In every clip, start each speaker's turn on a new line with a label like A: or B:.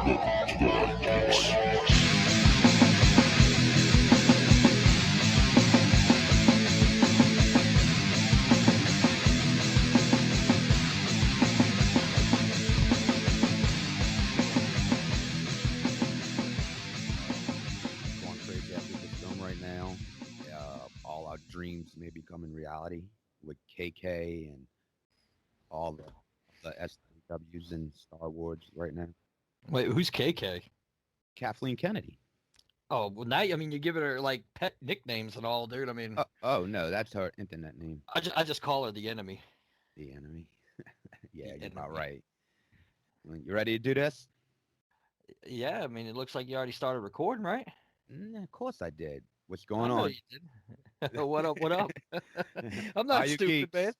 A: Going crazy after this film right now. All our dreams may becoming reality with KK and all the SWs in Star Wars right now.
B: Wait, who's KK?
A: Kathleen Kennedy.
B: Oh, well, now, I mean, you're giving her, like, pet nicknames and all, dude. I mean,
A: Oh no, that's her internet name.
B: I just call her the enemy.
A: The enemy. Yeah,
B: The
A: you're about
B: enemy.
A: right. You ready to do this?
B: Yeah, I mean, it looks like you already started recording, right?
A: Of course I did. What's
B: I
A: going
B: know
A: on?
B: you did. What up? What up? I'm
A: How
B: not
A: you
B: stupid, man.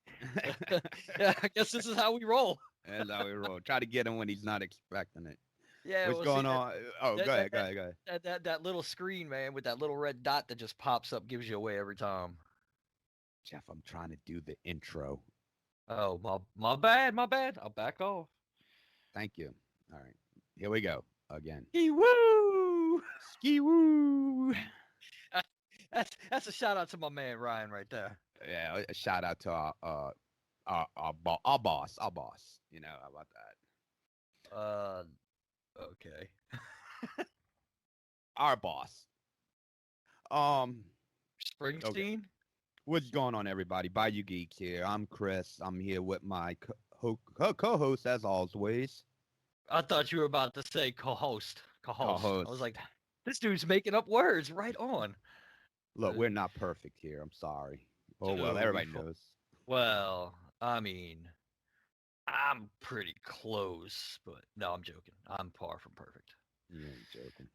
A: geeks?
B: Yeah, I guess this is how we roll.
A: That's how we roll. Try to get him when he's not expecting it.
B: Yeah,
A: What's
B: well, see
A: going on? Oh,
B: that
A: go
B: that
A: ahead, go ahead, go ahead.
B: that little screen, man, with that little red dot that just pops up gives you away every time.
A: Jeff, I'm trying to do the intro.
B: Oh, my bad, my bad. I'll back off.
A: Thank you. All right, here we go again.
B: Hey, woo!
A: Ski woo!
B: That's a shout out to my man Ryan right there.
A: Yeah, a shout out to our boss, You know how about that?
B: Okay.
A: Our boss. Okay.
B: Springsteen.
A: What's going on, everybody? Bayou Geeks here. I'm Chris. I'm here with my co-host, as always.
B: I thought you were about to say co-host. Co-host. I was
A: Co-host.
B: like, this dude's making up words. Right on.
A: Look, we're not perfect here. I'm sorry. Oh well,
B: Dude,
A: everybody knows.
B: Well, I mean, I'm pretty close, but no, I'm joking. I'm far from perfect.
A: You ain't joking.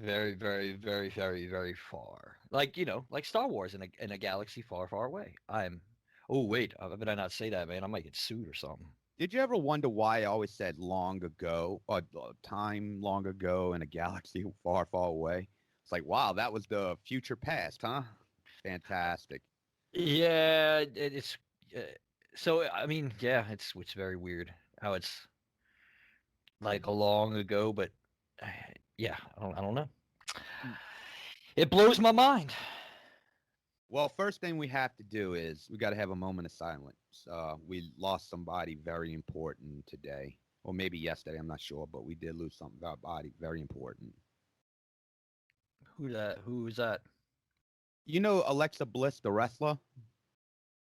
B: Very, very, very, very, very far. Like, like Star Wars in a galaxy far, far away. Oh, wait. Better I not say that, man? I might get sued or something.
A: Did you ever wonder why I always said long ago, or time long ago in a galaxy far, far away? It's like, wow, that was the future past, huh? Fantastic.
B: Yeah, it's so. I mean, yeah, it's very weird how it's like a long ago, but uh, yeah, I don't know.
A: Mm.
B: It blows my mind.
A: Well, first thing we have to do is we got to have a moment of silence. We lost somebody very important today, or maybe yesterday. I'm not sure, but we did lose somebody very important.
B: Who is that?
A: You know Alexa Bliss, the wrestler,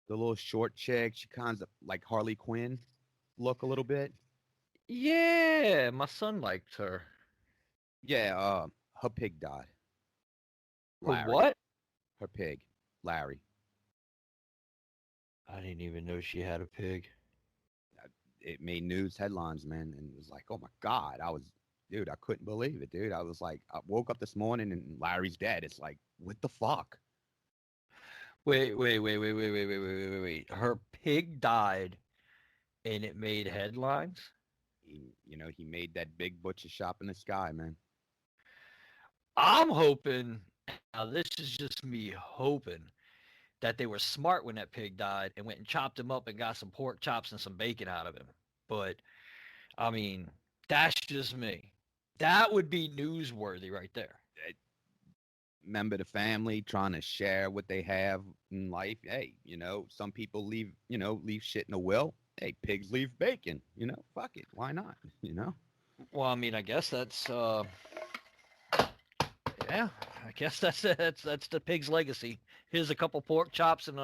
A: the little short chick. She kind of like Harley Quinn look a little bit.
B: Yeah, my son liked her.
A: Yeah, her pig died.
B: Her
A: Larry,
B: what?
A: her pig, Larry.
B: I didn't even know she had a pig.
A: It made news headlines, man, and it was like, oh my god, dude, I couldn't believe it, dude. I was like, I woke up this morning and Larry's dead. It's like, what the fuck?
B: Wait. Her pig died and it made headlines?
A: He made that big butcher shop in the sky, man.
B: I'm hoping, now this is just me hoping, that they were smart when that pig died and went and chopped him up and got some pork chops and some bacon out of him. But, I mean, that's just me. That would be newsworthy right there.
A: Remember the family trying to share what they have in life. Hey, some people leave shit in a will. Hey, pigs leave bacon. Fuck it. Why not?
B: Well, I mean, I guess that's, yeah, I guess that's the pig's legacy. Here's a couple pork chops and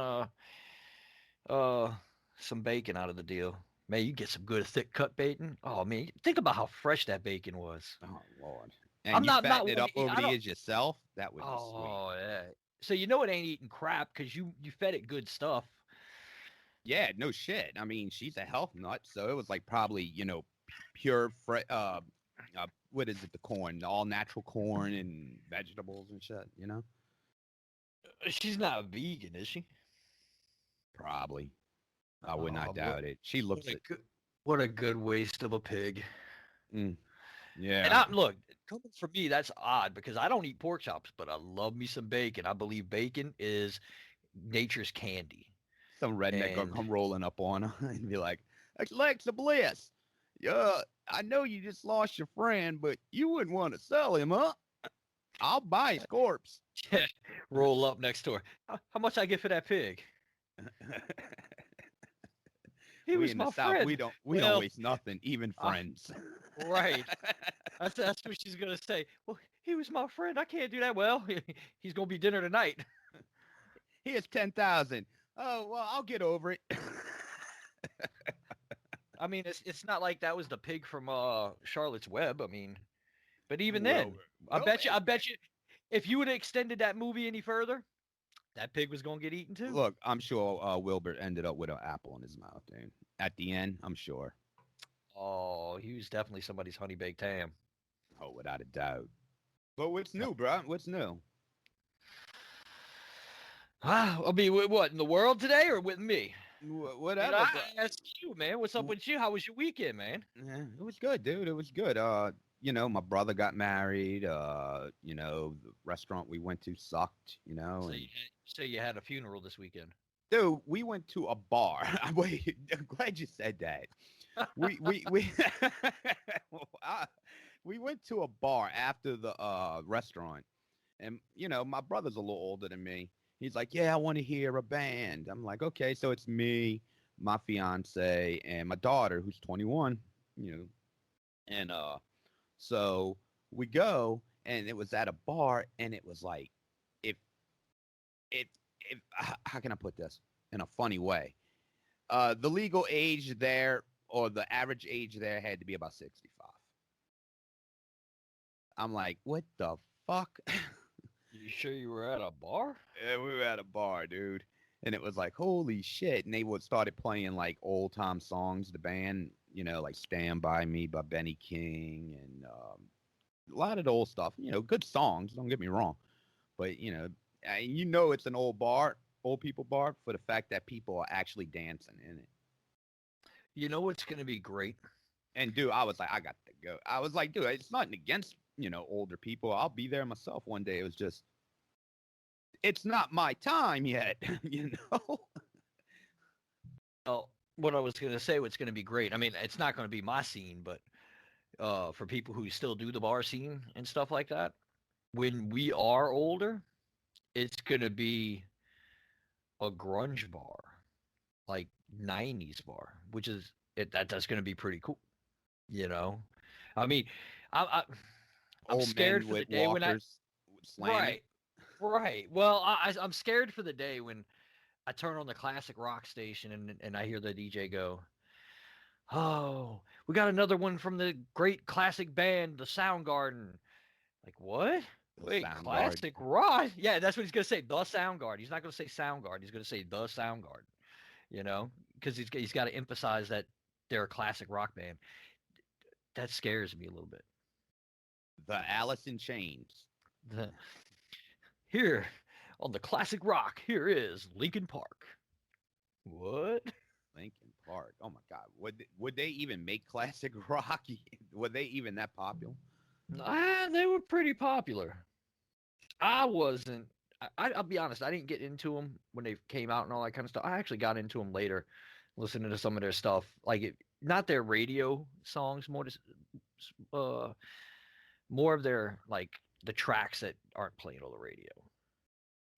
B: some bacon out of the deal. Man, you get some good thick cut bacon. Oh man, think about how fresh that bacon was.
A: Oh Lord. And
B: I'm
A: you
B: not
A: fatten it up
B: I
A: over the
B: don't.
A: years yourself? That would be sweet.
B: Oh yeah. So you know it ain't eating crap because you fed it good stuff.
A: Yeah, no shit. I mean, she's a health nut, so it was like probably, pure what is it, the corn, the all natural corn and vegetables and shit.
B: She's not vegan, is she?
A: Probably. I would not
B: Oh,
A: doubt it. She looks it.
B: What a good waste of a pig.
A: Yeah.
B: And look, coming from me, that's odd because I don't eat pork chops, but I love me some bacon. I believe bacon is nature's candy.
A: Some redneck gonna come rolling up on her and be like, Alexa Bliss, I know you just lost your friend, but you wouldn't want to sell him, huh? I'll buy his corpse.
B: Roll up next door. How much I get for that pig? He
A: We
B: was
A: in the
B: my
A: South,
B: friend.
A: we don't waste nothing, even
B: I,
A: friends.
B: right. That's what she's gonna say. Well, he was my friend. I can't do that. Well, he's gonna be dinner tonight.
A: Here's 10,000. Oh well, I'll get over it.
B: I mean, it's not like that was the pig from Charlotte's Web. I mean, but even then,
A: Wilbur.
B: I bet you, if you would have extended that movie any further, that pig was gonna get eaten too.
A: Look, I'm sure Wilbur ended up with an apple in his mouth, dude. At the end, I'm sure.
B: Oh, he was definitely somebody's honey baked ham.
A: Oh, without a doubt. But what's new, bro? What's new?
B: I mean, what in the world today or with me?
A: Whatever.
B: I ask you, man. What's up with you? How was your weekend, man?
A: Yeah, it was good, dude. It was good. My brother got married. The restaurant we went to sucked,
B: So
A: and
B: you had a funeral this weekend.
A: dude, we went to a bar. Wait, I'm glad you said that. We we went to a bar after the restaurant, and my brother's a little older than me. He's like, yeah, I want to hear a band. I'm like, okay, so it's me, my fiance, and my daughter who's 21. And so we go, and it was at a bar, and it was like, if if how can I put this in a funny way? The legal age there, or the average age there, had to be about 65. I'm like, what the fuck?
B: You sure you were at a bar?
A: Yeah, we were at a bar, dude. And it was like, holy shit. And they would started playing like old time songs, the band, like Stand By Me by Benny King and a lot of the old stuff, good songs, don't get me wrong. But, it's an old bar, old people bar for the fact that people are actually dancing in it.
B: You know what's going to be great?
A: And dude, I was like, I got to go. I was like, dude, it's nothing against, older people. I'll be there myself one day. It was just, it's not my time yet,
B: Oh, what I was going to say, what's going to be great. I mean, it's not going to be my scene, but for people who still do the bar scene and stuff like that, when we are older, it's going to be a grunge bar, like 90s bar, which is that's going to be pretty cool. I mean, I'm
A: Old
B: scared
A: men
B: for the
A: with
B: day when
A: walkers slamming.
B: right. Well, I'm scared for the day when I turn on the classic rock station and I hear the DJ go, "Oh, we got another one from the great classic band, the Soundgarden." Like what?
A: The
B: Wait,
A: Soundgarden.
B: classic rock? Yeah, that's what he's gonna say. The Soundgarden. He's not gonna say Soundgarden. He's gonna say the Soundgarden. Because he's got to emphasize that they're a classic rock band. That scares me a little bit.
A: The Alice in Chains.
B: Here on the classic rock, here is Linkin Park. What?
A: Linkin Park. Oh my God. Would they even make classic rock? Were they even that popular?
B: They were pretty popular. I wasn't. I'll be honest. I didn't get into them when they came out and all that kind of stuff. I actually got into them later, listening to some of their stuff, not their radio songs, more of their like the tracks that aren't playing on the radio.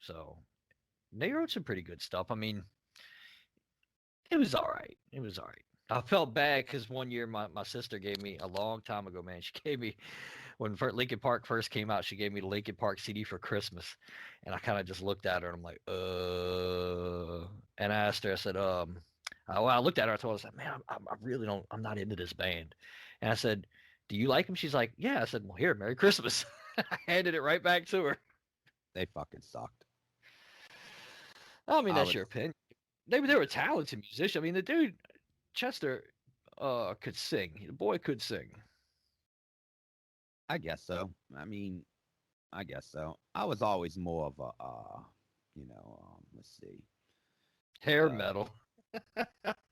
B: So they wrote some pretty good stuff. I mean, it was all right. It was all right. I felt bad because one year my sister gave me a long time ago, man. She gave me when Linkin Park first came out. She gave me the Linkin Park CD for Christmas, and I kind of just looked at her and I'm like, And I asked her. I said, I looked at her. I told her, I said, man, I really don't. I'm not into this band. And I said, do you like them? She's like, yeah. I said, well, here, Merry Christmas. I handed it right back to her.
A: They fucking sucked.
B: I mean, that's your opinion. They were talented musicians. I mean, the dude Chester could sing. The boy could sing.
A: I guess so. I mean, I guess so. I was always more of a, let's see,
B: hair metal.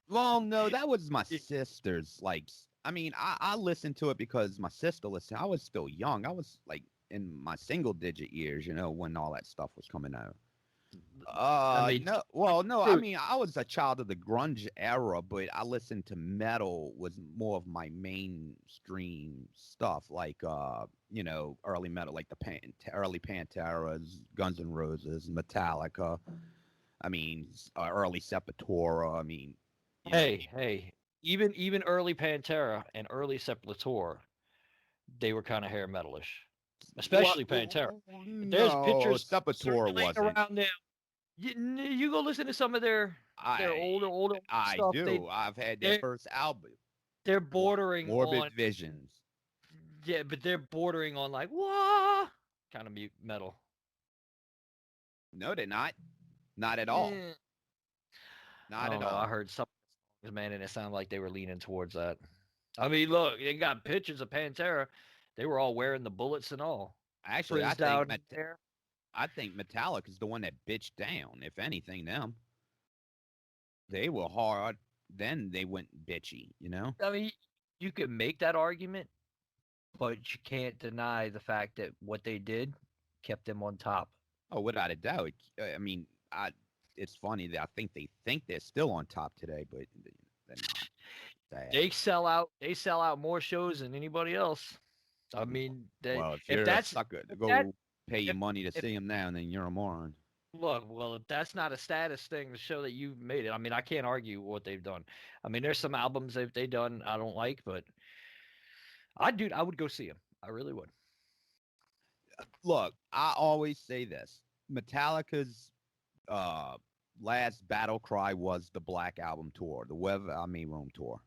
A: Well, no, that was my sister's. Like, I mean, I listened to it because my sister listened. I was still young. I was like in my single digit years, when all that stuff was coming out.
B: I mean,
A: No. Well, no. I
B: dude,
A: mean, I was a child of the grunge era, but I listened to metal was more of my mainstream stuff, like early metal, like the early Panteras, Guns N' Roses, Metallica. I mean, early Sepultura. I mean, you know,
B: hey, even early Pantera and early Sepultura, they were kind of hair metalish,
A: what?
B: especially Pantera. There's
A: No,
B: pictures
A: Sepultura
B: circulating
A: wasn't.
B: around now. You go listen to some of their
A: I
B: older
A: I
B: stuff.
A: do. I've had their
B: They're
A: first album,
B: they're bordering
A: Morbid
B: on
A: Visions.
B: yeah, but they're bordering on like what kind of metal.
A: No, they're not. Not at all.
B: Eh, I
A: Not
B: don't
A: at
B: know. I
A: all.
B: heard some songs, man, and it sounded like they were leaning towards that. I mean, look, they got pictures of Pantera. They were all wearing the bullets and all,
A: Actually,
B: frizzed out hair.
A: I think Metallica is the one that bitched down. If anything, them they were hard. Then they went bitchy. You know.
B: I mean, you could make that argument, but you can't deny the fact that what they did kept them on top.
A: Oh, without a doubt. I mean, it's funny that I think they're still on top today, but they're not. Sad.
B: They sell out more shows than anybody else. I mean,
A: Well, if
B: if
A: you're a
B: that's
A: sucker to
B: if that
A: go pay your
B: if
A: money to
B: if
A: see them now, then you're a moron.
B: look, well, if that's not a status thing to show that you made it, I mean, I can't argue what they've done. I mean, there's some albums they've done I don't like, but I would go see them. I really would.
A: Look, I always say this: Metallica's uh, last battle cry was the Black Album tour, the Web I Mean Room tour.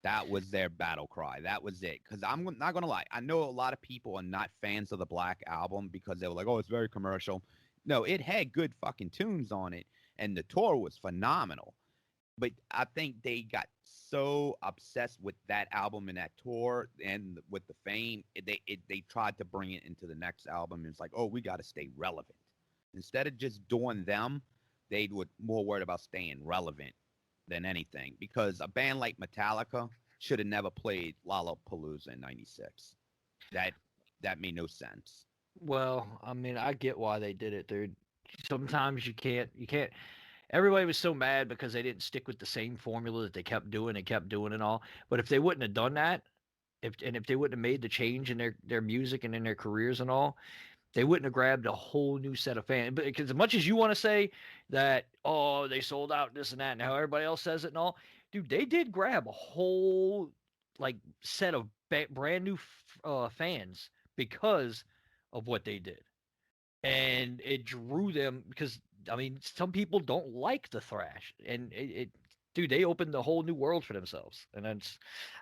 A: That was their battle cry. That was it. Because I'm not gonna lie, I know a lot of people are not fans of the Black Album because they were like, "Oh, it's very commercial." No, it had good fucking tunes on it, and the tour was phenomenal. But I think they got so obsessed with that album and that tour and with the fame, they tried to bring it into the next album. It's like, oh, we got to stay relevant. Instead of just doing them, they were more worried about staying relevant than anything. Because a band like Metallica should have never played Lollapalooza in '96. That that made no sense.
B: Well, I mean, I get why they did it, dude. Sometimes you can't. Everybody was so mad because they didn't stick with the same formula that they kept doing and all. But if they wouldn't have done that, if they wouldn't have made the change in their music and in their careers and all, they wouldn't have grabbed a whole new set of fans. But because as much as you want to say that, oh, they sold out this and that, and how everybody else says it and all, dude, they did grab a whole like set of brand new fans because of what they did, and it drew them because I mean, some people don't like the thrash, and dude, they opened a whole new world for themselves, and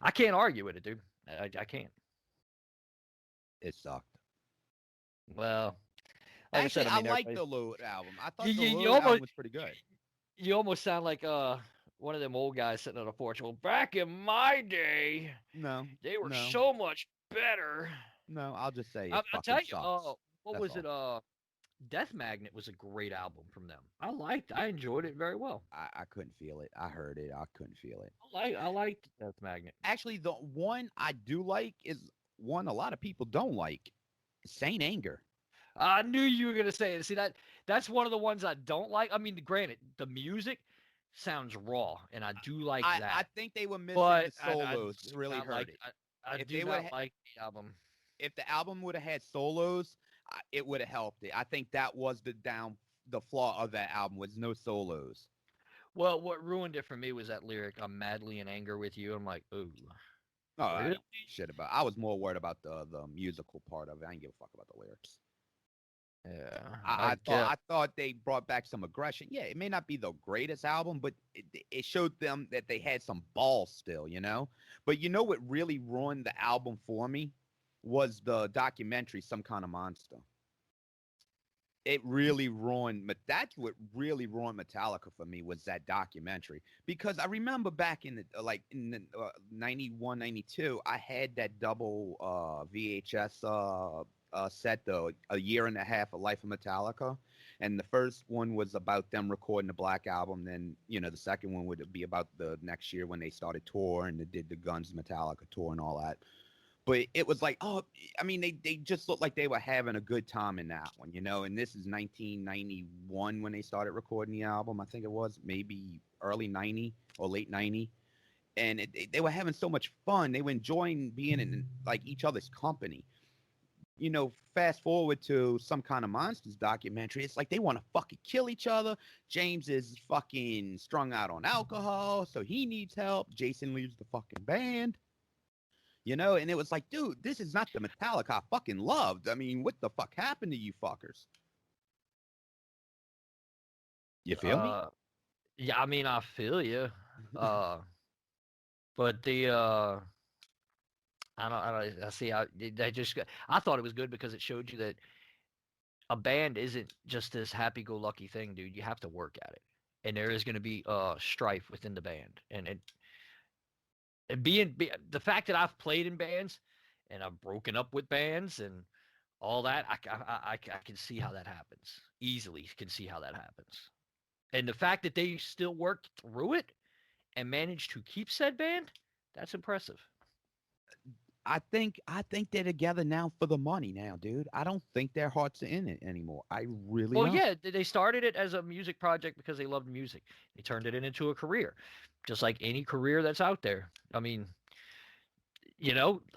B: I can't argue with it, dude. I can't.
A: It sucked.
B: Well, like I
A: Actually,
B: said, I
A: I
B: mean,
A: liked
B: everybody,
A: the Load album. I
B: you,
A: thought the
B: you, you
A: Load album
B: almost
A: was pretty good.
B: you almost sound like one of them old guys sitting on a porch. Well, back in my day,
A: No,
B: they were
A: no,
B: so much better.
A: no. I'll just say it
B: I'll
A: fucking
B: tell you.
A: sucks.
B: What
A: That's
B: was it?
A: all.
B: Death Magnet was a great album from them. I enjoyed it very well.
A: I couldn't feel it. I heard it. I couldn't feel it.
B: I liked Death Magnet.
A: Actually, the one I do like is one a lot of people don't like. Saint Anger.
B: I knew you were gonna say it. See that's one of the ones I don't like. I mean, granted, the music sounds raw, and I do like
A: I
B: that.
A: think they were missing the
B: But I
A: solos
B: do
A: to really
B: not
A: hurt
B: like
A: it.
B: I
A: If
B: do
A: they would,
B: not like the album.
A: if the album would have had solos, it would have helped it. I think that was the flaw of that album was no solos.
B: Well, what ruined it for me was that lyric, "I'm madly in anger with you." I'm like, ooh,
A: Oh, I
B: really?
A: don't give a shit about. I was more worried about the musical part of it. I didn't give a fuck about the lyrics.
B: Yeah, I
A: I
B: get.
A: thought they brought back some aggression. Yeah, it may not be the greatest album, but it showed them that they had some balls still, you know. But you know what really ruined the album for me was the documentary, Some Kind of Monster. It really ruined. That's what really ruined Metallica for me was that documentary because I remember back in the in the 91, 92, I had that double VHS set though a year and a half of Life of Metallica, and the first one was about them recording the Black Album. Then the second one would be about the next year when they started tour and they did the Guns Metallica tour and all that. But it was like, oh, I mean, they just looked like they were having a good time in that one, and this is 1991 when they started recording the album. I think it was maybe early 90 or late 90. And they were having so much fun. They were enjoying being in like each other's company. Fast forward to some kind of monsters documentary. It's like they want to fucking kill each other. James is fucking strung out on alcohol, so he needs help. Jason leaves the fucking band. And it was like, dude, this is not the Metallica I fucking loved. I mean, what the fuck happened to you fuckers? You feel me?
B: Yeah, I mean, I feel you. But I see. I thought it was good because it showed you that a band isn't just this happy-go-lucky thing, dude. You have to work at it, and there is going to be strife within the band, and the fact that I've played in bands and I've broken up with bands and all that, I can see how that happens. Easily can see how that happens. And the fact that they still worked through it and managed to keep said band, that's impressive.
A: I think they're together now for the money now, dude. I don't think their hearts are in it anymore. I really don't.
B: Yeah, they started it as a music project because they loved music. They turned it into a career, just like any career that's out there. I mean,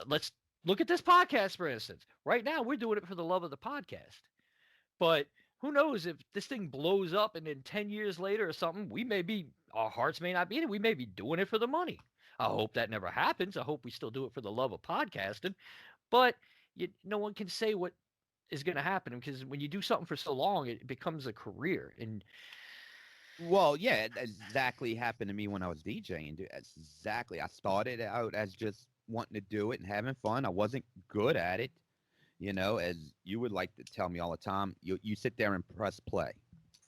B: let's look at this podcast, for instance. Right now, we're doing it for the love of the podcast. But who knows if this thing blows up and then 10 years later or something, our hearts may not be in it. We may be doing it for the money. I hope that never happens. I hope we still do it for the love of podcasting. But no one can say what is going to happen because when you do something for so long, it becomes a career. And
A: well, yeah, it exactly happened to me when I was DJing. Dude. Exactly. I started out as just wanting to do it and having fun. I wasn't good at it. As you would like to tell me all the time, you sit there and press play.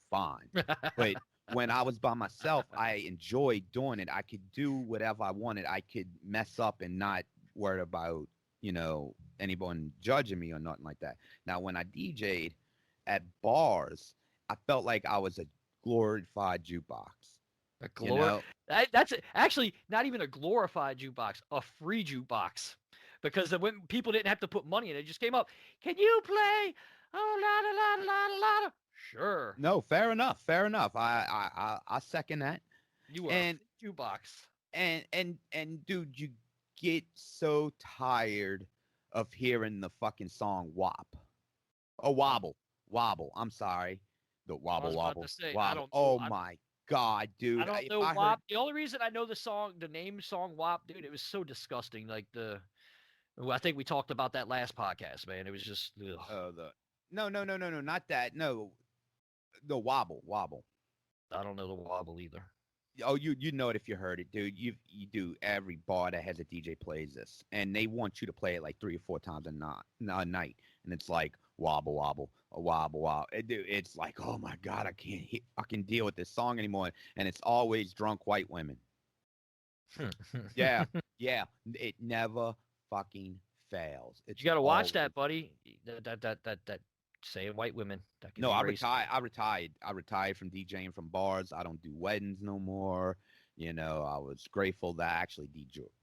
A: Fine. But when I was by myself, I enjoyed doing it. I could do whatever I wanted. I could mess up and not worry about, anyone judging me or nothing like that. Now, when I DJ'd at bars, I felt like I was a glorified jukebox.
B: That's actually not even a glorified jukebox, a free jukebox. Because when people didn't have to put money in, it just came up. Can you play? Oh, la la la la la. Sure.
A: No, fair enough. Fair enough. I second that.
B: You are a jukebox.
A: And dude, you get so tired of hearing the fucking song WAP. Oh, wobble. I'm sorry. The wobble wobble. Wobble. Oh my God, dude.
B: I don't know WAP. The only reason I know the name song WAP, dude, it was so disgusting. Like I think we talked about that last podcast, man. It was just ugh.
A: No, not that. No, the wobble.
B: I don't know the wobble either.
A: Oh, you know it if you heard it, dude. You do. Every bar that has a DJ plays this, and they want you to play it like 3 or 4 times a night, and it's like wobble wobble, a wobble wobble. Dude, it's like, oh my God, I can't fucking deal with this song anymore, and it's always drunk white women. yeah, it never fucking fails.
B: You got to watch that, buddy. That saying white women.
A: No, I retired. I retired from DJing from bars. I don't do weddings no more. I was grateful that I actually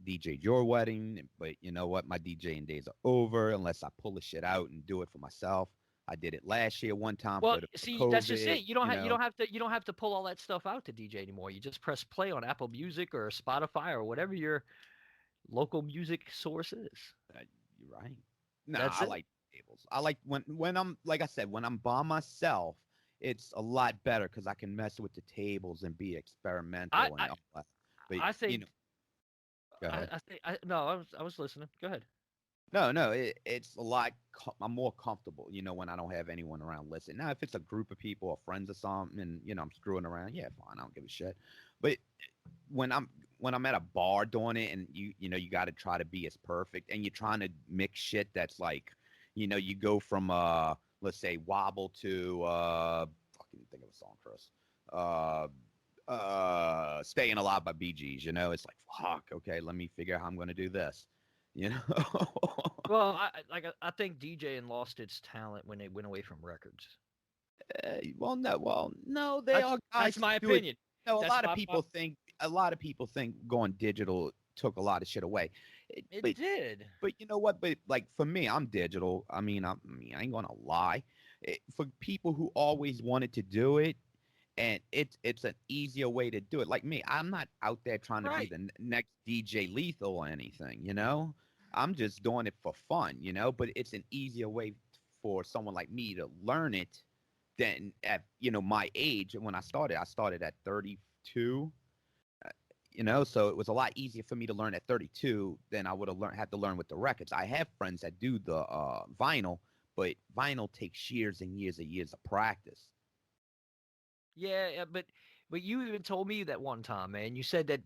A: DJ'd your wedding, but you know what? My DJing days are over unless I pull the shit out and do it for myself. I did it last year one time.
B: Well, see, COVID, that's just it. You don't have to pull all that stuff out to DJ anymore. You just press play on Apple Music or Spotify or whatever your local music source is.
A: You're right. No, I like tables. I like when I'm, like I said, when I'm by myself, it's a lot better because I can mess with the tables and be experimental and all that. But
B: I think.
A: Go ahead.
B: I was listening. Go ahead.
A: No, it's a lot. I'm more comfortable, when I don't have anyone around listening. Now, if it's a group of people or friends or something, and I'm screwing around, yeah, fine, I don't give a shit. But when I'm at a bar doing it, and you got to try to be as perfect, and you're trying to mix shit that's like, you go from let's say wobble to fucking think of a song, Chris. Staying Alive by Bee Gees. It's like, fuck. Okay, let me figure out how I'm going to do this.
B: Well, I think DJing lost its talent when they went away from records.
A: No, they are guys.
B: That's my opinion.
A: No, a lot of people think going digital took a lot of shit away.
B: It
A: But
B: did.
A: you know what? But like for me, I'm digital. I ain't gonna lie. For people who always wanted to do it, and it's an easier way to do it. Like me, I'm not out there trying to be
B: Right.
A: the next DJ Lethal or anything. I'm just doing it for fun. But it's an easier way for someone like me to learn it than at my age. And when I started at 32. So it was a lot easier for me to learn at 32 than I would have had to learn with the records. I have friends that do the vinyl, but vinyl takes years and years of practice.
B: Yeah, yeah, but you even told me that one time, man. You said that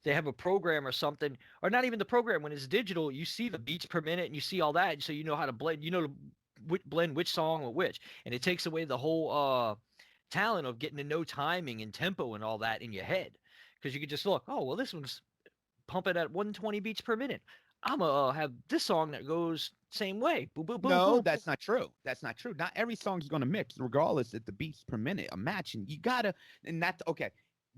B: they have a program or something, or not even the program. When it's digital, you see the beats per minute and you see all that, so you know how to blend. You know to blend which song with which, and it takes away the whole talent of getting to know timing and tempo and all that in your head, because you could just look. Oh well, this one's pumping at 120 beats per minute. I'm gonna have this song that goes same way. Boom, boom, boom,
A: No,
B: boom.
A: that's not true. That's not true. Not every song's going to mix, regardless if the beats per minute are matching. You gotta, and that's okay.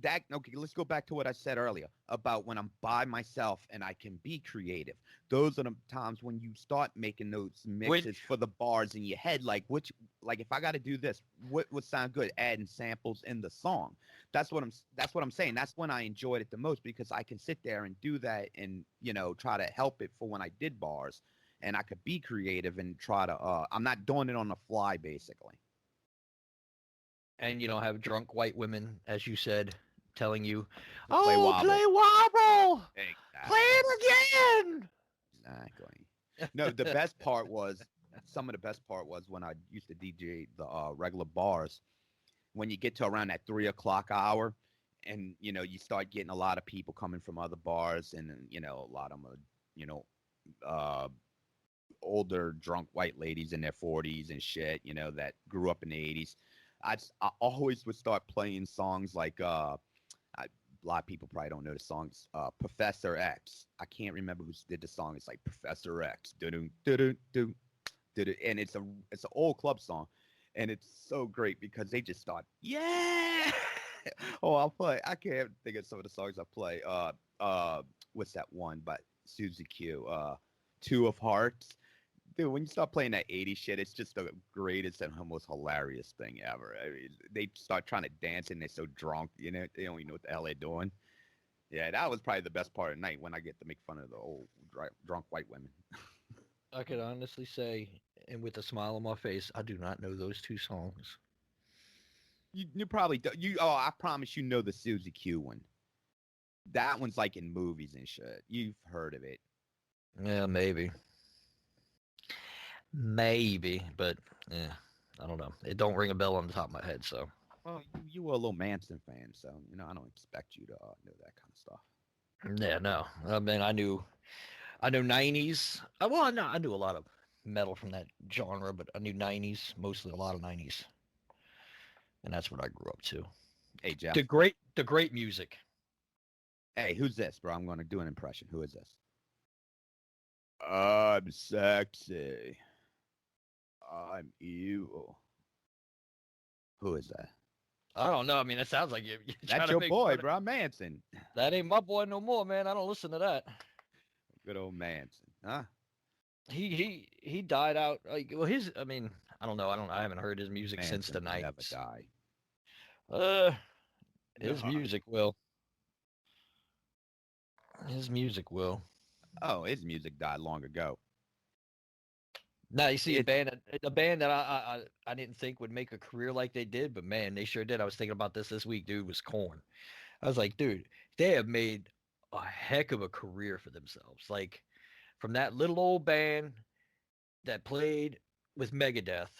A: Okay. Let's go back to what I said earlier about when I'm by myself and I can be creative. Those are the times when you start making those
B: When
A: mixes for the bars in your head. Like if I got to do this, what would sound good? Adding samples in the song. That's what I'm saying. That's when I enjoyed it the most because I can sit there and do that and try to help it for when I did bars and I could be creative and try to I'm not doing it on the fly basically.
B: and you don't have drunk white women, as you said, telling you,
A: To play
B: "Oh,
A: wobble.
B: play wobble, play
A: Exactly.
B: it again."
A: Exactly. No, the best part was some of the best part was when I used to DJ the regular bars. When you get to around that 3 o'clock hour, and you start getting a lot of people coming from other bars, and a lot of them are you know uh, older drunk white ladies in their 40s and shit, that grew up in the 80s. I always would start playing songs like a lot of people probably don't know the songs. Professor X. I can't remember who did the song. It's like Professor X. Do do do do, and it's an old club song, and it's so great because they just start yeah. Oh, I'll play. I can't think of some of the songs I play. What's that one? But Susie Q. Two of Hearts. Dude, when you start playing that 80s shit, it's just the greatest and most hilarious thing ever. I mean, they start trying to dance and they're so drunk, they don't even know what the hell they're doing. Yeah, that was probably the best part of the night when I get to make fun of the old drunk white women.
B: I could honestly say, and with a smile on my face, I do not know those two songs.
A: You probably do. I promise you know the Susie Q one. That one's like in movies and shit. You've heard of it.
B: Yeah, maybe, but yeah, I don't know. It don't ring a bell on the top of my head. So
A: Well, you were a little Manson fan, so I don't expect you to know that kind of stuff.
B: yeah, no. I mean, I know '90s. Well, no, I knew a lot of metal from that genre, but I knew '90s, mostly a lot of '90s, and that's what I grew up to.
A: Hey Jeff.
B: The great music.
A: Hey, who's this, bro? I'm going to do an impression. Who is this? I'm sexy. I'm evil. Who is that?
B: I don't know. I mean, it sounds like you're trying
A: That's
B: to
A: your
B: make
A: boy,
B: fun of.
A: bro. Manson.
B: That ain't my boy no more, man. I don't listen to that.
A: Good old Manson. Huh?
B: He died out. Like, well, his. I mean, I don't know. I haven't heard his music since
A: Manson
B: the
A: will never
B: '90s.
A: die.
B: Uh, his
A: No.
B: music will. His music will.
A: Oh, his music died long ago.
B: Now you see
A: It
B: a band that I didn't think would make a career like they did, but man, they sure did. I was thinking about this week, dude. Was Corn. I was like, dude, they have made a heck of a career for themselves. Like from that little old band that played with Megadeth,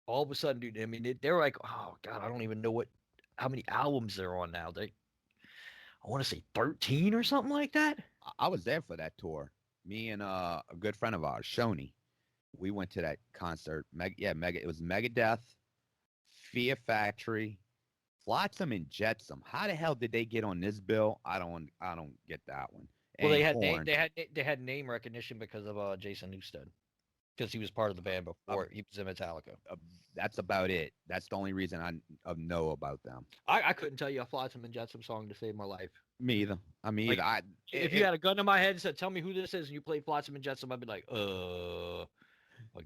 B: all of a sudden, dude. I mean, they're like, oh god, I don't even know how many albums they're on now. I want to say 13 or something like that.
A: I was there for that tour. Me and a good friend of ours, Shoney. We went to that concert. Mega. It was Megadeth, Fear Factory, Flotsam and Jetsam. How the hell did they get on this bill? I don't get that one.
B: Well,
A: And Corn.
B: they had name recognition because of Jason Newsted. because he was part of the band before he was in Metallica.
A: That's about it. That's the only reason I know about them.
B: I couldn't tell you a Flotsam and Jetsam song to save my life.
A: Me either. I mean,
B: like, if you had a gun to my head and said, "Tell me who this is," and you played Flotsam and Jetsam, I'd be like, I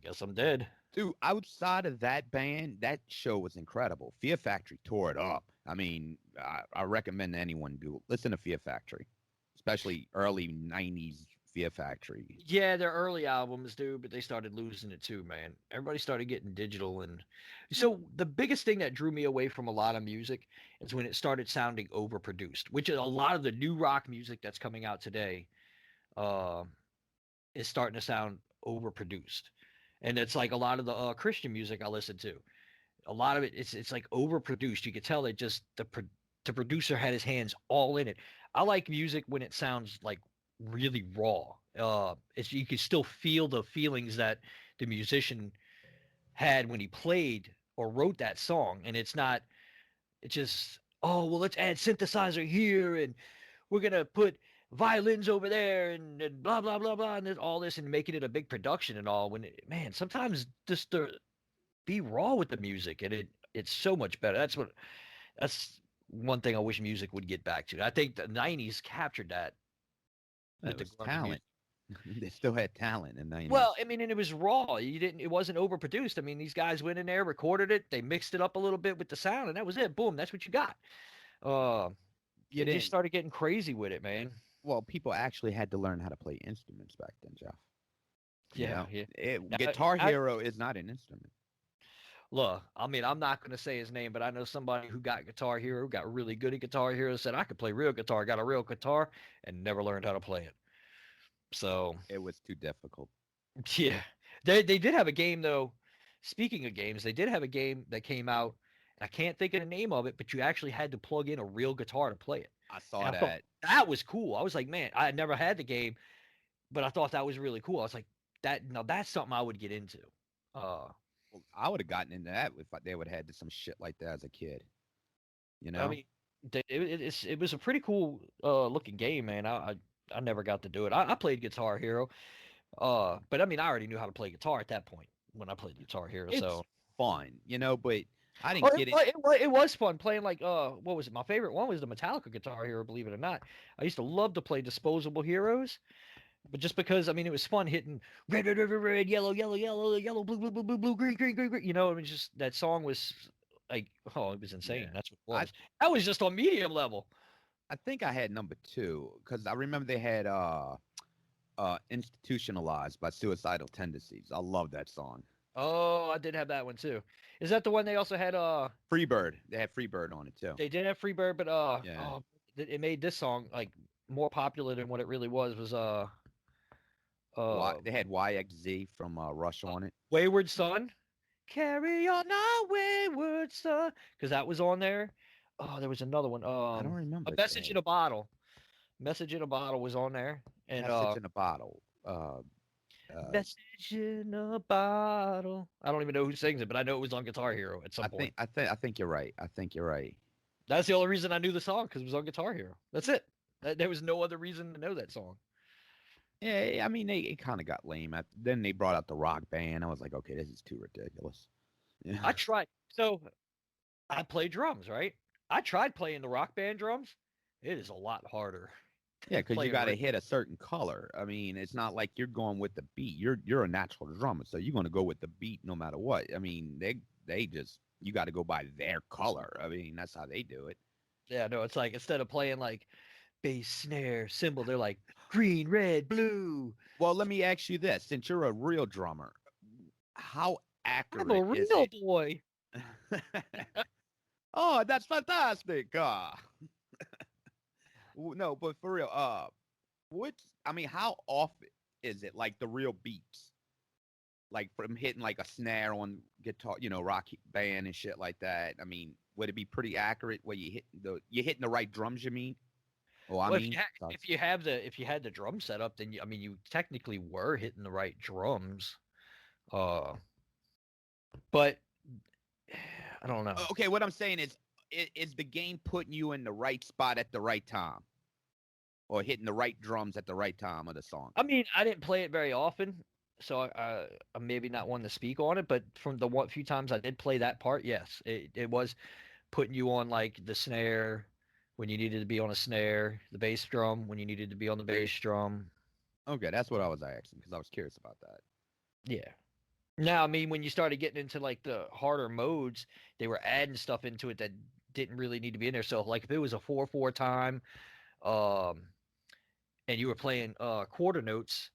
B: guess I'm dead.
A: Dude, outside of that band, that show was incredible. Fear Factory tore it up. I mean, I recommend anyone listen to Fear Factory, especially early '90s Fear Factory.
B: Yeah, their early albums, dude, but they started losing it too, man. Everybody started getting digital, and so the biggest thing that drew me away from a lot of music is when it started sounding overproduced, which is a lot of the new rock music that's coming out today is starting to sound overproduced. And it's like a lot of the Christian music I listen to. A lot of it's like overproduced. You could tell that just the producer had his hands all in it. I like music when it sounds like really raw. It's you can still feel the feelings that the musician had when he played or wrote that song, and it's just, oh well, let's add synthesizer here, and we're gonna put violins over there, and blah blah blah blah, and all this, and making it a big production and all. When man, sometimes just to be raw with the music, and it's so much better. That's one thing I wish music would get back to. I think the '90s captured that.
A: It was talent. They still had talent in the '90s.
B: Well, I mean, and it was raw. It wasn't overproduced. I mean, these guys went in there, recorded it, they mixed it up a little bit with the sound, and that was it. Boom, that's what you got. You just started getting crazy with it, man.
A: Well, people actually had to learn how to play instruments back then, Jeff.
B: Yeah, yeah.
A: Guitar Hero is not an instrument.
B: Look, I mean, I'm not going to say his name, but I know somebody who got Guitar Hero, got really good at Guitar Hero, said, I could play real guitar, got a real guitar, and never learned how to play it. So
A: it was too difficult.
B: Yeah. They did have a game, though. Speaking of games, they did have a game that came out. I can't think of the name of it, but you actually had to plug in a real guitar to play it.
A: I saw that.
B: That was cool. I was like, man, I never had the game, but I thought that was really cool. I was like, that's something I would get into.
A: Well, I would have gotten into that if they would have had some shit like that as a kid. You know?
B: I mean, it was a pretty cool looking game, man. I never got to do it. I played Guitar Hero, but I mean, I already knew how to play guitar at that point when I played Guitar Hero.
A: It's
B: so
A: fun, you know, but I didn't get it.
B: It was fun playing like what was it? My favorite one was the Metallica Guitar Hero. Believe it or not, I used to love to play Disposable Heroes, but just because I mean it was fun hitting red, red, red, red, red, yellow, yellow, yellow, yellow, blue, blue, blue, blue, blue, green, green, green, green. You know, it was just that song was like, oh, it was insane. Yeah. That's what it was. That was just on medium level.
A: I think I had number 2 because I remember they had Institutionalized by Suicidal Tendencies. I love that song.
B: Oh, I did have that one too. Is that the one they also had
A: Freebird? They had Freebird on it too.
B: They did have Freebird, but it made this song like more popular than what it really was
A: they had YXZ from Rush on it.
B: Wayward Son. Carry on now, wayward son, because that was on there. Oh, there was another one.
A: I don't remember.
B: A Message in a Bottle. Message in a Bottle was on there. And
A: Message in a Bottle.
B: Message in a Bottle. I don't even know who sings it, but I know it was on Guitar Hero at some point.
A: I think you're right.
B: That's the only reason I knew the song, because it was on Guitar Hero. That's it. There was no other reason to know that song.
A: Yeah, I mean, it kind of got lame. Then they brought out the rock band. I was like, okay, this is too ridiculous. Yeah.
B: I tried. So I play drums, right? I tried playing the rock band drums. It is a lot harder.
A: Yeah, because you got to hit a certain color. I mean, it's not like you're going with the beat. You're a natural drummer, so you're going to go with the beat no matter what. I mean, they just, you got to go by their color. I mean, that's how they do it.
B: Yeah, no, it's like instead of playing like bass, snare, cymbal, they're like green, red, blue.
A: Well, let me ask you this: since you're a real drummer, how accurate
B: I'm a real boy.
A: Oh, that's fantastic. No, but for real, how often is it like the real beats? Like from hitting like a snare on guitar, rock band and shit like that. I mean, would it be pretty accurate where you're hitting the right drums, you mean?
B: If you had the drum set up, then you technically were hitting the right drums. But I don't know.
A: Okay, what I'm saying is the game putting you in the right spot at the right time, or hitting the right drums at the right time of the song?
B: I mean, I didn't play it very often, so I'm maybe not one to speak on it, but from the one few times I did play that part, yes, it was putting you on like the snare when you needed to be on a snare, the bass drum when you needed to be on the bass drum.
A: Okay, that's what I was asking because I was curious about that.
B: Yeah. Now, I mean, when you started getting into like the harder modes, they were adding stuff into it that didn't really need to be in there. So, like, if it was a 4/4 time, um, and you were playing quarter notes,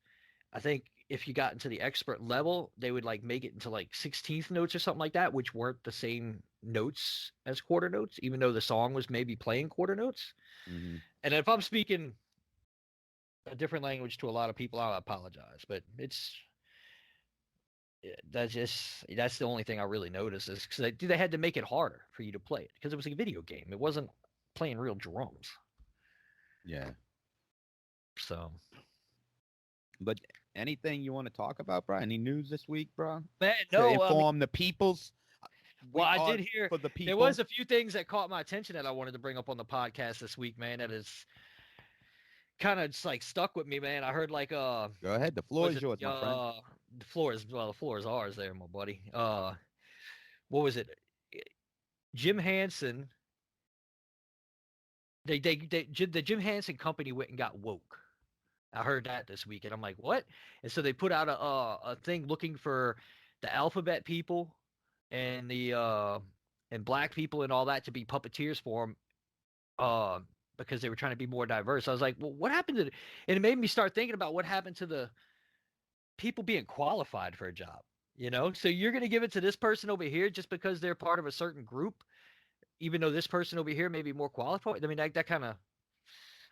B: I think if you got into the expert level, they would like make it into like 16th notes or something like that, which weren't the same notes as quarter notes, even though the song was maybe playing quarter notes.
A: Mm-hmm.
B: And if I'm speaking a different language to a lot of people, I apologize, but that's the only thing I really noticed is because they had to make it harder for you to play it because it was a video game. It wasn't playing real drums.
A: Yeah.
B: So,
A: But anything you want to talk about, bro? Any news this week, bro?
B: man,
A: To
B: no, I mean,
A: inform the peoples.
B: well,
A: We
B: I
A: are
B: did hear
A: for the
B: there
A: people.
B: was a few things that caught my attention that I wanted to bring up on the podcast this week, man. That is kind of just like stuck with me, man. I heard like
A: Go ahead. The floor
B: was
A: is
B: it
A: yours, my friend.
B: the floor is ours there, my buddy. What was it? Jim Henson. The Jim Henson Company went and got woke. I heard that this week, and I'm like, what? And so they put out a thing looking for the alphabet people and the and black people and all that to be puppeteers for them, uh, because they were trying to be more diverse. I was like, well, what happened to? And it made me start thinking about what happened to the people being qualified for a job. You know, so you're going to give it to this person over here just because they're part of a certain group, even though this person over here may be more qualified. I mean, that kind of,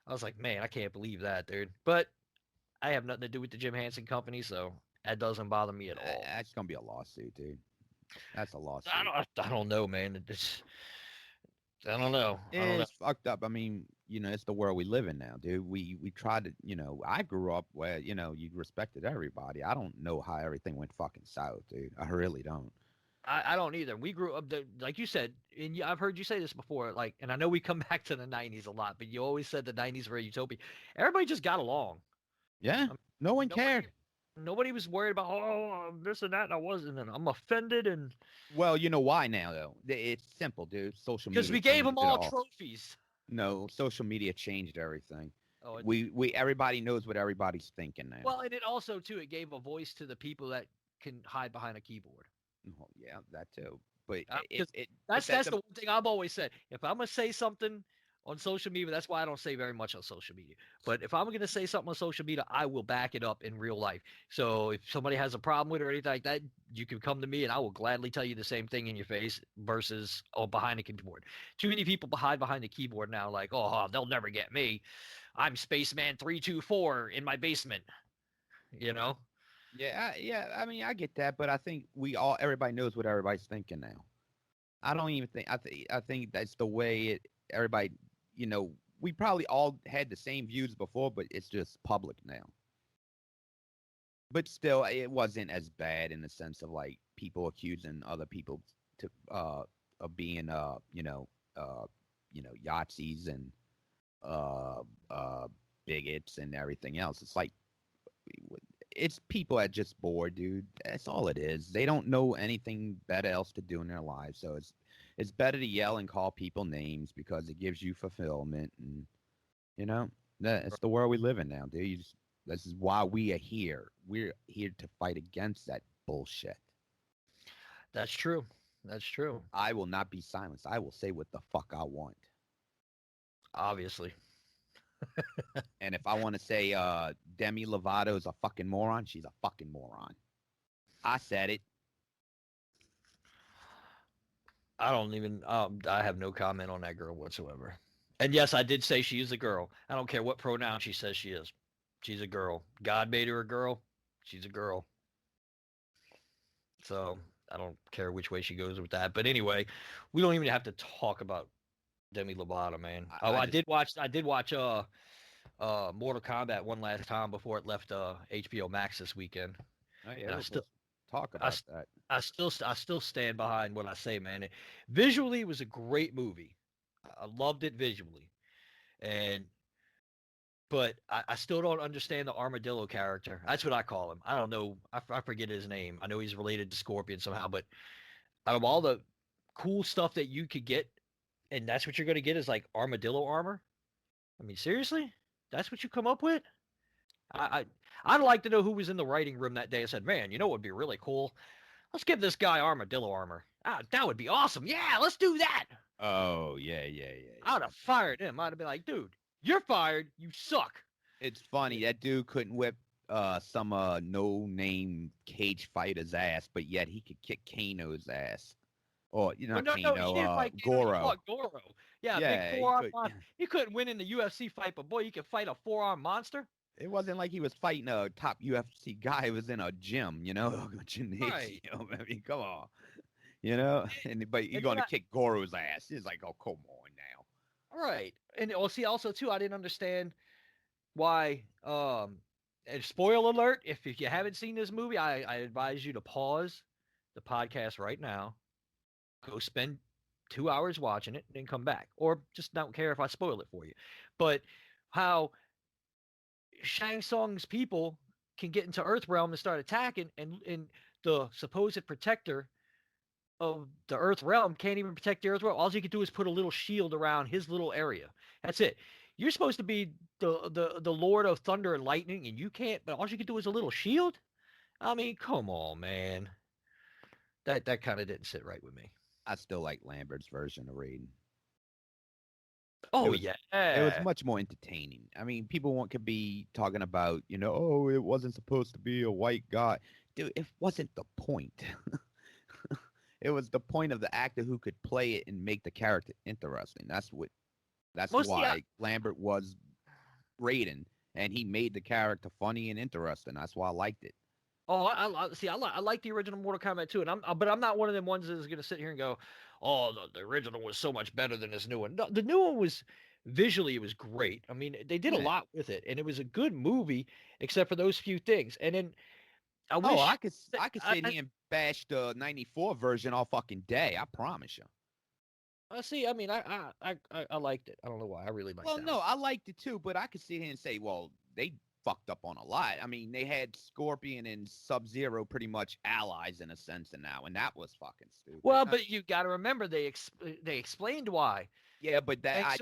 B: I was like, man, I can't believe that, dude. But I have nothing to do with the Jim Henson Company, so that doesn't bother me at all.
A: That's gonna be a lawsuit, dude. That's a
B: I
A: lawsuit.
B: don't, I don't know, man. I don't know. I don't know.
A: It's fucked up. I mean, it's the world we live in now, dude. We try to, I grew up where, you respected everybody. I don't know how everything went fucking south, dude. I really don't.
B: I don't either. We grew up, like you said, and I've heard you say this before, like, and I know we come back to the 90s a lot, but you always said the 90s were a utopia. Everybody just got along.
A: Yeah.
B: I mean,
A: No one
B: nobody
A: cared.
B: nobody was worried about, oh, this and that, and I wasn't, and I'm offended, and
A: Well, you know why now though? It's simple, dude. Social
B: because
A: media
B: we gave
A: changed
B: them
A: it
B: all
A: all.
B: trophies.
A: No, social media changed everything.
B: Oh, it did.
A: We everybody knows what everybody's thinking now.
B: Well, and it also, too, it gave a voice to the people that can hide behind a keyboard.
A: Oh, yeah, that too. But
B: Because
A: but
B: that's the one thing I've always said. If I'm gonna say something on social media, that's why I don't say very much on social media. But if I'm gonna say something on social media, I will back it up in real life. So if somebody has a problem with it or anything like that, you can come to me and I will gladly tell you the same thing in your face versus behind the keyboard. Too many people behind the keyboard now, like, oh, they'll never get me. I'm Spaceman 324 in my basement. You know.
A: yeah. I mean, I get that, but I think everybody knows what everybody's thinking now. I don't even think I think that's the way everybody, we probably all had the same views before, but it's just public now. But still, it wasn't as bad in the sense of like people accusing other people to of being Yahtzees and uh uh bigots and everything else. It's like it's people that just bored, dude. That's all it is. They don't know anything better else to do in their lives, so it's better to yell and call people names because it gives you fulfillment, and you know it's the world we live in now, dude. This is why we are here. We're here to fight against that bullshit.
B: That's true. That's true.
A: I will not be silenced. I will say what the fuck I want.
B: Obviously.
A: And if I want to say Demi Lovato is a fucking moron, she's a fucking moron. I said it.
B: I don't even. I have no comment on that girl whatsoever. And yes, I did say she is a girl. I don't care what pronoun she says she is. She's a girl. God made her a girl. She's a girl. So I don't care which way she goes with that. But anyway, we don't even have to talk about Demi Lovato, man. Oh,
A: I
B: I
A: just
B: did watch. I did watch. Mortal Kombat one last time before it left HBO Max this weekend,
A: oh yeah,
B: and
A: we're supposed to talk
B: I,
A: about that.
B: I still stand behind what I say, man. Visually, it was a great movie. I loved it visually, and But I still don't understand the armadillo character. That's what I call him. I don't know. I forget his name. I know he's related to Scorpion somehow, but out of all the cool stuff that you could get, and that's what you're going to get is like armadillo armor. I mean, seriously, that's what you come up with? I I'd like to know who was in the writing room that day and said, "Man, you know what would be really cool? Let's give this guy armadillo armor. Ah, that would be awesome. Yeah, let's do that."
A: Oh yeah,
B: I would have fired him. I'd have been like, "Dude, you're fired. You suck."
A: It's funny that dude couldn't whip some no name cage fighter's ass, but yet he could kick Kano's ass. Or
B: Well,
A: not
B: no, he
A: Kano,
B: didn't fight Kano. He
A: Goro.
B: fought Goro. Yeah, big
A: Yeah, he
B: forearm
A: could.
B: monster. He couldn't win in the UFC fight, but boy, you could fight a forearm monster.
A: It wasn't like he was fighting a top UFC guy. It was in a gym, a gymnasium.
B: Right.
A: I mean, come on, but you're
B: And
A: going
B: then
A: to kick Goro's ass. It's like, oh, come on now.
B: right. And see, also too, I didn't understand why. And spoiler alert: if you haven't seen this movie, I advise you to pause the podcast right now, go spend 2 hours watching it, and then come back, or just don't care if I spoil it for you. But how Shang Tsung's people can get into Earthrealm and start attacking, and the supposed protector of the Earth realm can't even protect the Earth realm. All you can do is put a little shield around his little area. That's it. You're supposed to be the Lord of Thunder and Lightning, and you can't. But all you can do is a little shield. I mean, come on, man. That kind of didn't sit right with me.
A: I still like Lambert's version of Raiden.
B: Oh
A: was,
B: yeah,
A: it was much more entertaining. I mean, could be talking about, oh, it wasn't supposed to be a white guy. Dude, it wasn't the point. It was the point of the actor who could play it and make the character interesting. That's why Lambert was Raiden, and he made the character funny and interesting. That's why I liked it.
B: Oh, I like the original Mortal Kombat too, and but I'm not one of them ones that's going to sit here and go, "Oh, the original was so much better than this new one." No, the new one was visually it was great. I mean, they did a lot with it, and it was a good movie, except for those few things. And then I wish
A: I could sit here and bash the '94 version all fucking day. I promise you.
B: See. I mean, I liked it. I don't know why. I really liked it.
A: Well, no, I liked it too, but I could sit here and say, well, they fucked up on a lot. I mean, they had Scorpion and Sub-Zero pretty much allies in a sense, and that was fucking stupid.
B: Well, but you got to remember they explained why.
A: Yeah, but because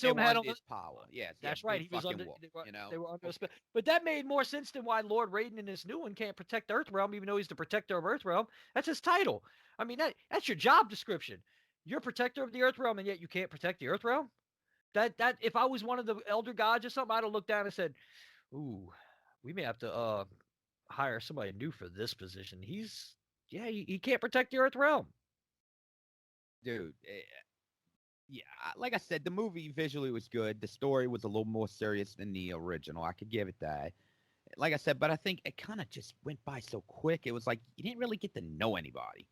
A: they were under his power. Yes,
B: that's right. He was under.
A: Wolf,
B: they were under a spell. But that made more sense than why Lord Raiden in this new one can't protect Earthrealm, even though he's the protector of Earthrealm. That's his title. I mean, that's your job description. You're protector of the Earthrealm, and yet you can't protect the Earthrealm. That if I was one of the elder gods or something, I'd have looked down and said, "Ooh, we may have to hire somebody new for this position. He can't protect the Earthrealm."
A: Dude, yeah, like I said, the movie visually was good. The story was a little more serious than the original. I could give it that. Like I said, but I think it kind of just went by so quick. It was like you didn't really get to know anybody,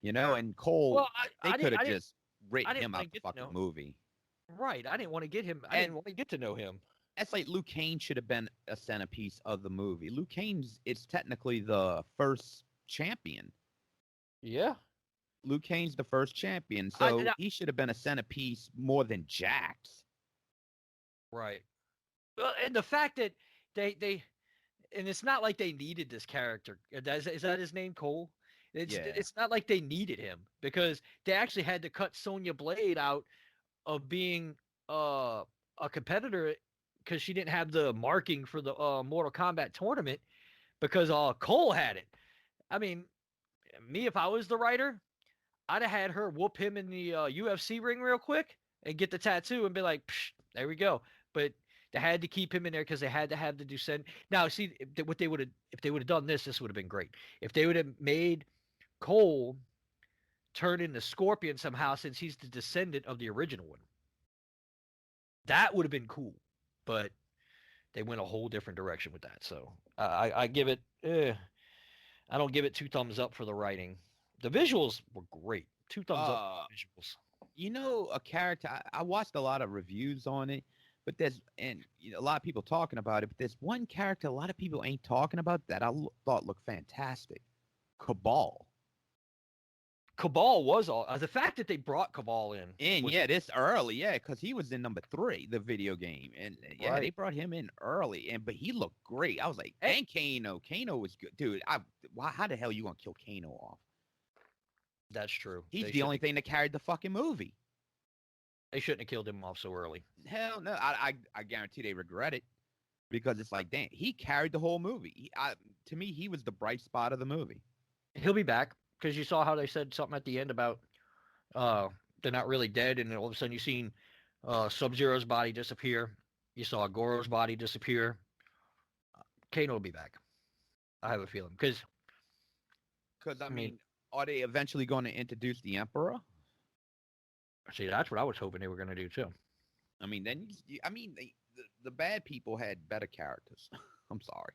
A: And Cole,
B: well,
A: they could have just written him out the fucking movie.
B: Right. I didn't want to get him. I didn't want to get to know him.
A: That's like Luke Kane should have been a centerpiece of the movie. Luke Kane's it's technically the first champion.
B: Yeah.
A: Luke Kane's the first champion, so he should have been a centerpiece more than Jax.
B: Right. Well, and the fact that they and it's not like they needed this character. Is that his name, Cole? It's not like they needed him because they actually had to cut Sonya Blade out of being a competitor because she didn't have the marking for the Mortal Kombat tournament because Cole had it. I mean, me if I was the writer, I'd have had her whoop him in the UFC ring real quick and get the tattoo and be like, there we go. But they had to keep him in there because they had to have the descent. Now, see what they would have if they would have done this would have been great. If they would have made Cole turn into Scorpion somehow, since he's the descendant of the original one, that would have been cool. But they went a whole different direction with that. So I give it. I don't give it 2 thumbs up for the writing. The visuals were great. 2 thumbs up for the visuals.
A: A character, I watched a lot of reviews on it, but there's a lot of people talking about it, but there's one character a lot of people ain't talking about that I thought looked fantastic. Cabal.
B: Cabal was all the fact that they brought Cabal in.
A: And
B: Was,
A: yeah, this early, yeah, because he was in number 3, the video game, and yeah, they
B: right.
A: brought him in early, but he looked great. I was like,
B: Hey,
A: and Kano was good, dude. How the hell you gonna kill Kano off?
B: that's true.
A: He's the only thing that carried the fucking movie.
B: They shouldn't have killed him off so early.
A: Hell no, I guarantee they regret it because it's like, damn, he carried the whole movie. To me, he was the bright spot of the movie.
B: He'll be back because you saw how they said something at the end about they're not really dead, and then all of a sudden you seen Sub-Zero's body disappear. You saw Goro's body disappear. Kano will be back. I have a feeling because
A: I mean, are they eventually going to introduce the Emperor?
B: See, that's what I was hoping they were going to do too.
A: I mean, then the bad people had better characters. I'm sorry,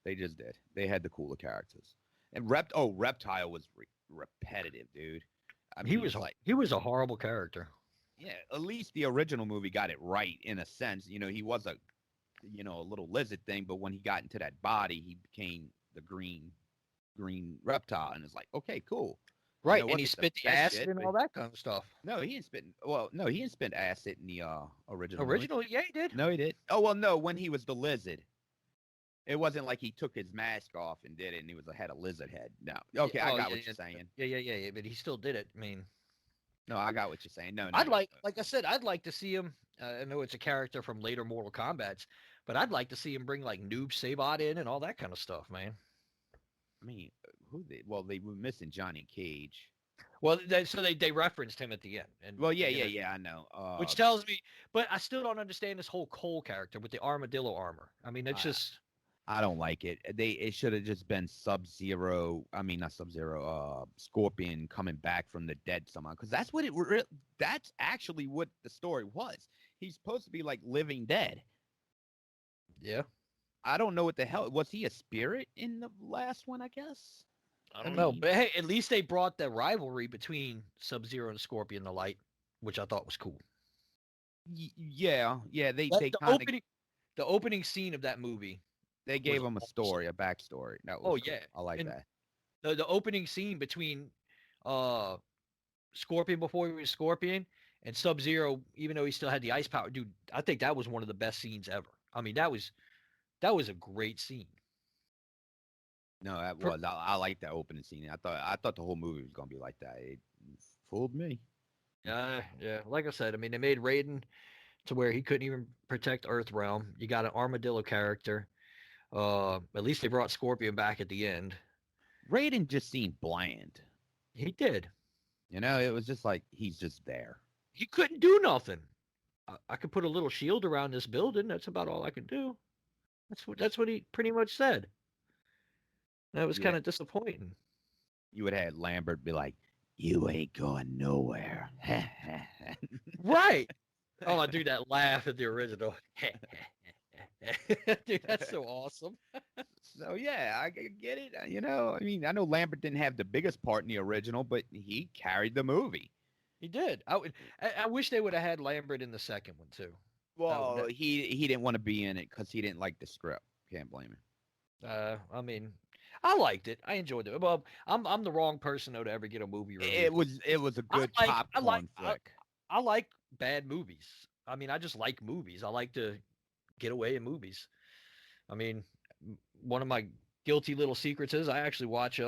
A: they just did. They had the cooler characters. And Reptile was repetitive, dude. I mean,
B: he was a horrible character.
A: Yeah, at least the original movie got it right in a sense. You know, he was a little lizard thing, but when he got into that body, he became the green reptile, and it's like, okay, cool.
B: Right, and he spit the acid and all that kind of stuff.
A: No, he didn't spit. Well, no, he didn't spit acid in the original.
B: Originally, yeah, he did.
A: No, he did. Oh well, no, when he was the lizard, it wasn't like he took his mask off and did it, and he had a lizard head. No, okay, I got what you're saying.
B: Yeah, but he still did it. I mean,
A: no, I got what you're saying. No,
B: like I said, I'd like to see him. I know it's a character from later Mortal Kombats, but I'd like to see him bring like Noob Saibot in and all that kind of stuff, man.
A: I mean, they were missing Johnny Cage.
B: Well, so they referenced him at the end. And
A: well, yeah, I know.
B: Which tells me, but I still don't understand this whole Cole character with the armadillo armor. I mean, it's just.
A: I don't like it. It should have just been Sub-Zero. I mean, not Sub-Zero. Scorpion coming back from the dead somehow, because that's what that's actually what the story was. He's supposed to be like living dead.
B: Yeah.
A: I don't know what the hell. Was he a spirit in the last one? I guess.
B: I don't know, but hey, at least they brought the rivalry between Sub-Zero and Scorpion to light, which I thought was cool.
A: Yeah. The
B: opening scene of that movie.
A: They gave him a story, a backstory. That was
B: yeah,
A: I like that.
B: The opening scene between Scorpion before he was Scorpion and Sub-Zero, even though he still had the ice power, dude, I think that was one of the best scenes ever. I mean, that was a great scene.
A: No, that was. I like that opening scene. I thought the whole movie was gonna be like that. It fooled me.
B: Yeah. Like I said, I mean, they made Raiden to where he couldn't even protect Earthrealm. You got an armadillo character. At least they brought Scorpion back at the end.
A: Raiden just seemed bland.
B: He did.
A: You know, it was just like he's just there.
B: He couldn't do nothing. I could put a little shield around this building. That's about all I could do. That's what he pretty much said. That was kind of disappointing.
A: You would have had Lambert be like, "You ain't going nowhere."
B: Right. Oh, I do that laugh at the original. Dude, that's so awesome.
A: So yeah, I get it. You know, I mean, I know Lambert didn't have the biggest part in the original, but he carried the movie.
B: He did. I wish they would have had Lambert in the second one too.
A: Well, he didn't want to be in it because he didn't like the script. Can't blame him.
B: I mean, I liked it. I enjoyed it. Well, I'm the wrong person though to ever get a movie review.
A: It was a good popcorn flick.
B: I like bad movies. I mean, I just like movies. I like to get away in movies. I mean, one of my guilty little secrets is I actually watch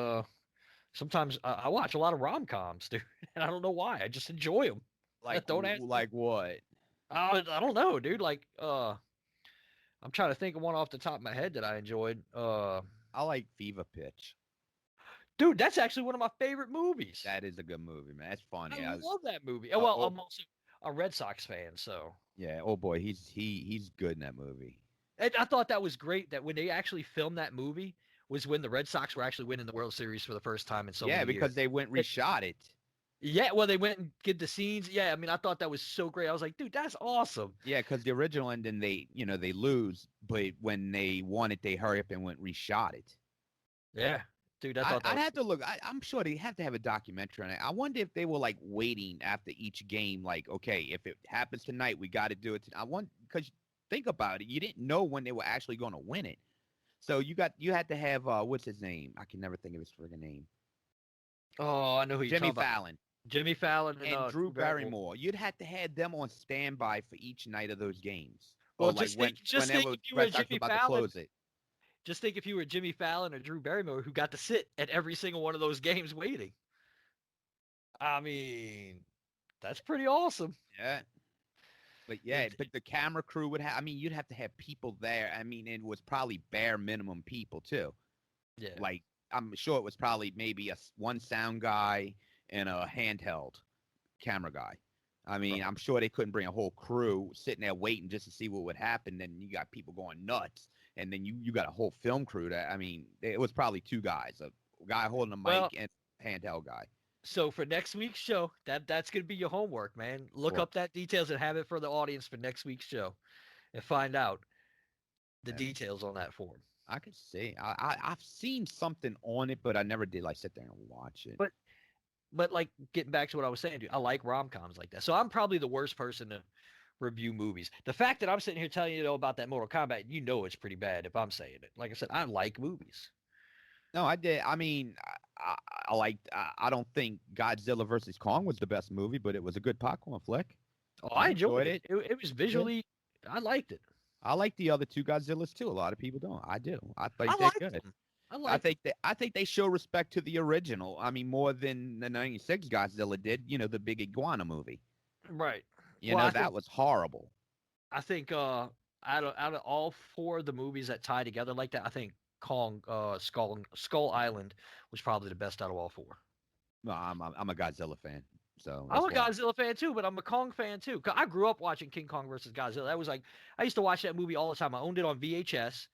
B: sometimes I watch a lot of rom-coms, dude, and I don't know why. I just enjoy them.
A: Like like what?
B: I don't know, dude. Like I'm trying to think of one off the top of my head that I enjoyed.
A: I like Fever Pitch.
B: Dude, that's actually one of my favorite movies.
A: That is a good movie, man. That's funny.
B: I love that movie. Well, I'm also a Red Sox fan, so.
A: Yeah. Oh boy, he's good in that movie.
B: And I thought that was great that when they actually filmed that movie was when the Red Sox were actually winning the World Series for the first time in so many years.
A: Yeah, because they went and reshot it.
B: Yeah, well, they went and did the scenes. Yeah, I mean, I thought that was so great. I was like, dude, that's awesome.
A: Yeah, because the original ending, they lose, but when they won it, they hurry up and went reshot it.
B: Yeah, dude, I thought
A: I'd have to look. I'm sure they have to have a documentary on it. I wonder if they were like waiting after each game, like, okay, if it happens tonight, we got to do it. Because think about it, you didn't know when they were actually going to win it, so you had to have what's his name? I can never think of his friggin' name.
B: Oh, I know who you're
A: Jimmy
B: talking about.
A: Fallon
B: Jimmy Fallon and
A: and Drew
B: Drew Barrymore.
A: Barrymore. You'd have to have them on standby for each night of those games, or
B: Well,
A: like
B: just think
A: whenever
B: if you were
A: Red Sox were
B: Jimmy
A: about to
B: Fallon.
A: close it.
B: Just think if you were Jimmy Fallon or Drew Barrymore who got to sit at every single one of those games waiting. I mean, that's pretty awesome.
A: Yeah. But yeah,
B: It,
A: but the camera crew would have. I mean, you'd have to have people there. I mean, it was probably bare minimum people too.
B: yeah.
A: Like I'm sure it was probably maybe one sound guy and a handheld camera guy. I mean,
B: Right.
A: I'm sure they couldn't bring a whole crew sitting there waiting just to see what would happen. Then you got people going nuts, and then you got a whole film crew. That I mean, it was probably two guys, a guy holding a
B: Well,
A: mic and a handheld guy.
B: so for next week's show, that's gonna be your homework, man. Look
A: What?
B: up that details and have it for the audience for next week's show, and find out the
A: Yeah,
B: details on that form.
A: I could see. I've seen something on it, but I never did like sit there and watch it.
B: But like getting back to what I was saying, dude, I like rom coms like that. So I'm probably the worst person to review movies. The fact that I'm sitting here telling you about that Mortal Kombat, you know it's pretty bad if I'm saying it. Like I said, I like movies.
A: No, I did. I mean, I liked. I don't think Godzilla versus Kong was the best movie, but it was a good popcorn flick.
B: Oh,
A: I
B: I enjoyed
A: enjoyed
B: it.
A: it.
B: It was
A: I did.
B: visually, I liked it.
A: I like the other two Godzillas too. A lot of people don't. I do. I
B: I
A: think they're
B: liked
A: good.
B: them. I liked them.
A: I think they show respect to the original. I mean, more than the '96 Godzilla did. You know, the big iguana movie.
B: Right.
A: You
B: Well,
A: know, that was horrible.
B: I think out of all four of the movies that tie together like that, I think Kong Skull Island was probably the best out of all four.
A: No, I'm a Godzilla fan, so
B: I'm
A: that's
B: a
A: why.
B: Godzilla fan too, but I'm a Kong fan too. 'Cause I grew up watching King Kong versus Godzilla. That was like I used to watch that movie all the time. I owned it on VHS,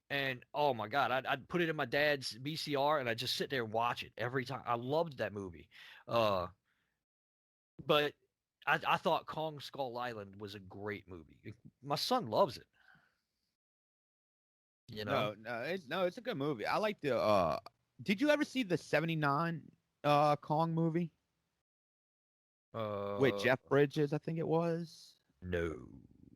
B: and oh my god, I'd put it in my dad's VCR, and I'd just sit there and watch it every time. I loved that movie. Uh, but I thought Kong Skull Island was a great movie. My son loves it. You know.
A: It's a good movie. I like the. Did you ever see the '79 Kong movie with
B: Uh,
A: Jeff Bridges? I think it was.
B: no.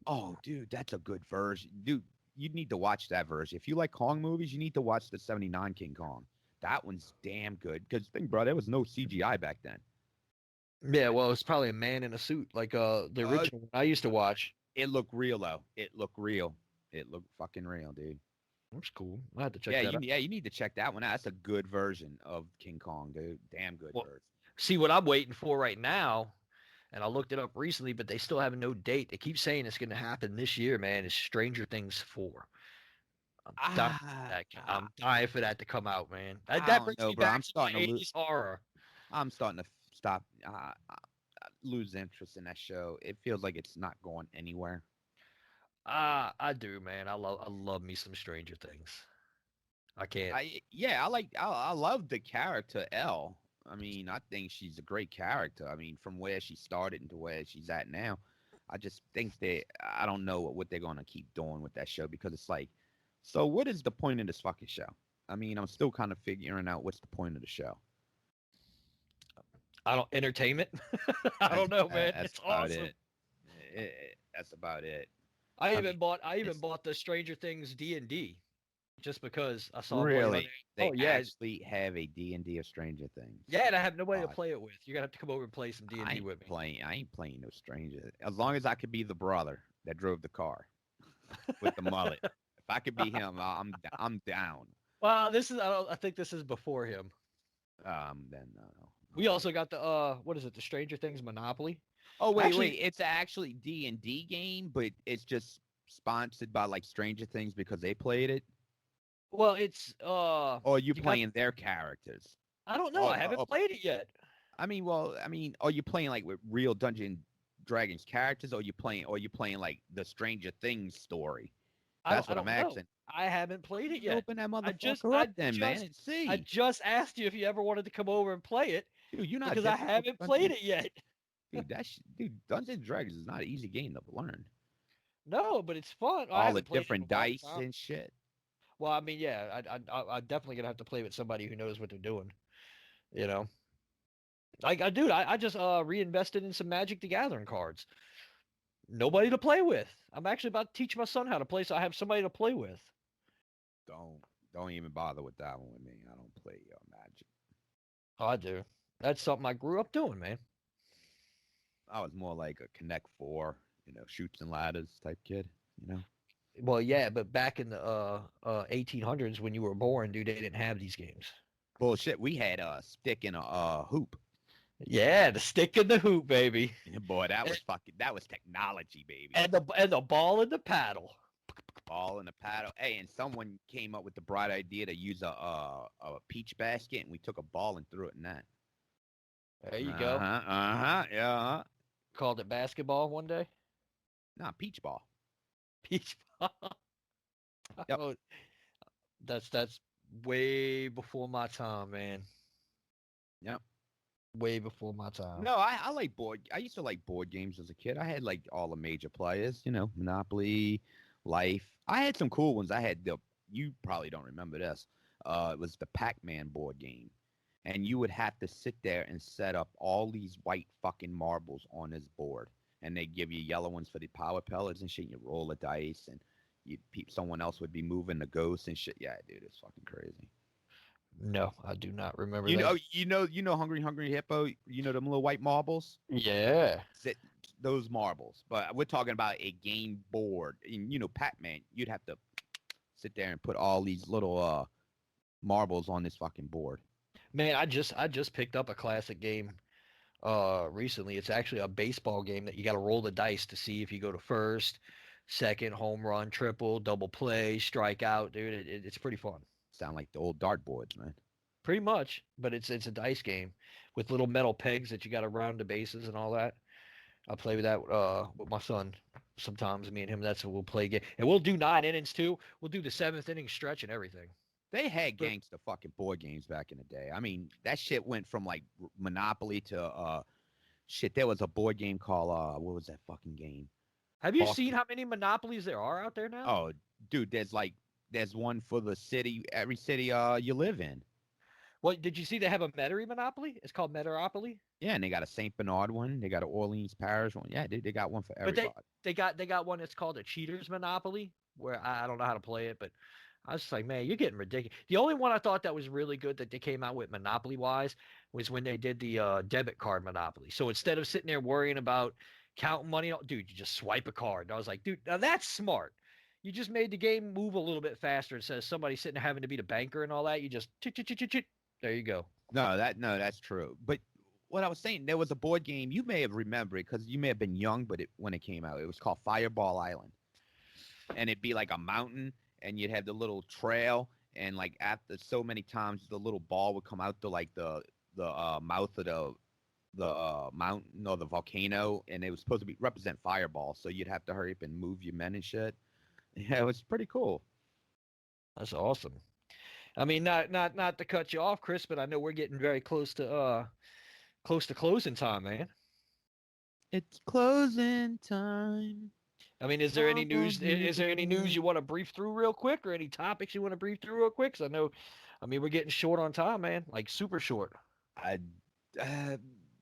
A: Oh, dude, that's a good version, dude. You need to watch that version. If you like Kong movies, you need to watch the '79 King Kong. That one's damn good. Because think, bro, there was no CGI back then.
B: Yeah, well, it's probably a man in a suit, like the
A: Uh,
B: original one I used to watch.
A: it looked real though. It looked real. It looked fucking real, dude.
B: That's cool. I had to check that out.
A: You need to check that one out. That's a good version of King Kong, dude. Damn good
B: Well,
A: version.
B: see what I'm waiting for right now, and I looked it up recently, but they still have no date. They keep saying it's going to happen this year, man. Is Stranger Things 4. I'm dying for
A: Ah,
B: that. I'm dying for that to come out, man. That,
A: I
B: that
A: don't
B: brings
A: know,
B: me
A: bro.
B: back to my 80s horror.
A: I'm starting to stop. Lose interest in that show. It feels like it's not going anywhere.
B: I do, man. I love me some Stranger Things. I can't.
A: I love the character Elle. I mean, I think she's a great character. I mean, from where she started into where she's at now, I just think I don't know what they're gonna keep doing with that show because it's like, so what is the point of this fucking show? I mean, I'm still kind of figuring out what's the point of the show.
B: I don't entertainment. I don't know, man.
A: That's
B: It's
A: about
B: awesome.
A: that's about it.
B: I
A: I
B: even
A: mean,
B: bought I even
A: it's
B: bought the Stranger Things D&D just because I saw him playing on
A: really
B: there.
A: they
B: Oh yeah,
A: actually have a D&D of Stranger Things.
B: yeah, and I have nobody to
A: God,
B: play it with. You're gonna have to come over and play some D&D with me.
A: I ain't playing no stranger. As long as I could be the brother that drove the car with the mullet. If I could be him, I'm down.
B: Well, this is I think this is before him.
A: Then no.
B: We also got the what is it? The Stranger Things Monopoly.
A: Oh
B: Actually,
A: wait, it's actually D&D game, but it's just sponsored by like Stranger Things because they played it.
B: well, it's
A: Or you
B: you got
A: playing their characters?
B: I don't know. I haven't played it yet.
A: I mean, are you playing like with real Dungeon Dragons characters, or you playing like the Stranger Things story? That's
B: I
A: what I'm
B: don't know.
A: asking.
B: I haven't played it
A: You
B: yet.
A: open that
B: I just
A: motherfucker
B: I
A: up then, man,
B: just
A: and see.
B: I just asked you if you ever wanted to come over and play it
A: Dude, you're not
B: because I
A: difficult.
B: haven't played it yet.
A: Dude, Dungeons and Dragons is not an easy game to learn.
B: No, but it's fun. I
A: All the
B: haven't played it in
A: different
B: a long
A: dice
B: time.
A: and shit.
B: Well, I mean, yeah, I definitely gonna have to play with somebody who knows what they're doing. You know, dude, I just reinvested in some Magic the Gathering cards. Nobody to play with. I'm actually about to teach my son how to play, so I have somebody to play with.
A: Don't don't even bother with that one with me. I don't play Magic.
B: Oh, I do. That's something I grew up doing, man.
A: I was more like a Connect Four, shoots and ladders type kid. You know.
B: Well, yeah, but back in the 1800s when you were born, dude, they didn't have these games.
A: Bullshit. We had a stick and a hoop.
B: Yeah, the stick in the hoop, baby,
A: Boy, that was technology, baby.
B: and the ball and the paddle.
A: Ball in the paddle. Hey, and someone came up with the bright idea to use a peach basket, and we took a ball and threw it in that.
B: There you go.
A: Yeah.
B: Called it basketball one day.
A: Nah, peach ball.
B: Peach ball.
A: Yep.
B: Oh, that's way before my time, man.
A: Yep.
B: Way before my time.
A: No, I like board. I used to like board games as a kid. I had like all the major players, Monopoly, Life. I had some cool ones. I had you probably don't remember this. It was the Pac-Man board game. And you would have to sit there and set up all these white fucking marbles on this board. And they give you yellow ones for the power pellets and shit. You roll the dice and someone else would be moving the ghosts and shit. Yeah, dude, it's fucking crazy.
B: No, I do not remember
A: You
B: that.
A: know, Hungry Hippo. You know them little white marbles.
B: Yeah.
A: Those marbles. But we're talking about a game board. And Pac-Man. You'd have to sit there and put all these little marbles on this fucking board.
B: Man, I just picked up a classic game recently. It's actually a baseball game that you got to roll the dice to see if you go to first, second, home run, triple, double play, strike out, dude. It's pretty fun.
A: Sound like the old dartboards, man.
B: Pretty much, but it's a dice game with little metal pegs that you got to round the bases and all that. I play with that with my son sometimes. Me and him, that's what we'll play game, and we'll do 9 innings too. We'll do the seventh inning stretch and everything.
A: They had gangster fucking board games back in the day. I mean, that shit went from like Monopoly to shit. There was a board game called what was that fucking game?
B: Have you seen how many monopolies there are out there now?
A: Oh, dude, there's one for the city, every city you live in.
B: Well, did you see they have a Metairie Monopoly? It's called Metairopoly.
A: Yeah, and they got a Saint Bernard one. They got an Orleans Parish one. Yeah, they got one for everybody.
B: But they got one that's called a Cheaters Monopoly, where I don't know how to play it, but I was just like, man, you're getting ridiculous. The only one I thought that was really good that they came out with Monopoly wise was when they did the debit card Monopoly. So instead of sitting there worrying about counting money, dude, you just swipe a card. And I was like, dude, now that's smart. You just made the game move a little bit faster instead of somebody sitting there having to be the banker and all that. You just there you go.
A: No, that's true. But what I was saying, there was a board game you may have remembered it because you may have been young, but when it came out, it was called Fireball Island, and it'd be like a mountain, and you'd have the little trail, and like after so many times, the little ball would come out to like the mouth of the mountain or the volcano, and it was supposed to be represent fireball, so you'd have to hurry up and move your men and shit. Yeah, it was pretty cool.
B: That's awesome. I mean, not to cut you off, Chris, but I know we're getting very close to closing time, man.
A: It's closing time.
B: I mean, is there any news? Is there any news you want to brief through real quick, or any topics you want to brief through real quick? Because I mean, we're getting short on time, man. Like super short.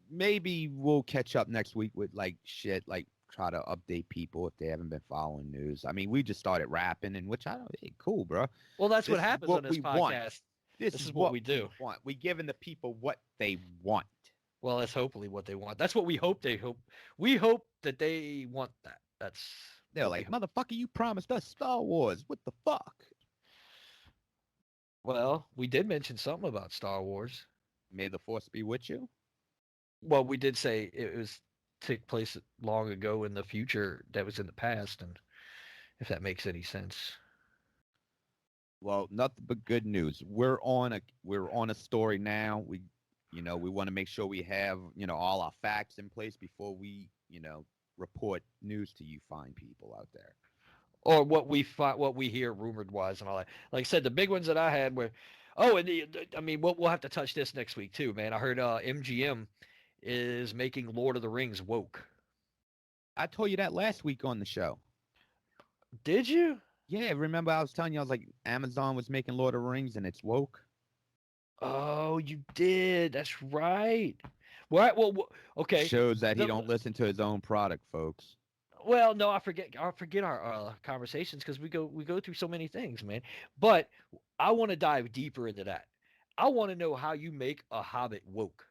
A: Maybe we'll catch up next week with like shit, like try to update people if they haven't been following news. I mean, we just started rapping, and which I don't. Hey, cool, bro.
B: Well, that's what happens on this podcast.
A: This is what we do. We're giving the people what they want.
B: Well, that's hopefully what they want. That's what we hope they hope. We hope that they want that.
A: They're like, motherfucker, you promised us Star Wars. What the fuck?
B: Well, we did mention something about Star Wars.
A: May the Force be with you.
B: Well, we did say it was took place long ago in the future that was in the past, and if that makes any sense.
A: Well, nothing but good news. We're on a story now. We want to make sure we have, all our facts in place before we, report news to you fine people out there.
B: Or what we hear rumored wise and all that. Like I said, the big ones that I had were, I mean, we'll have to touch this next week too, man. I heard MGM is making Lord of the Rings woke.
A: I told you that last week on the show.
B: Did you?
A: Yeah, remember I was telling you, I was like, Amazon was making Lord of the Rings and it's woke.
B: Oh, you did. That's right. What? Well, okay.
A: Shows that he don't listen to his own product, folks.
B: Well, no, I forget our conversations because we go through so many things, man. But I want to dive deeper into that. I want to know how you make a hobbit woke.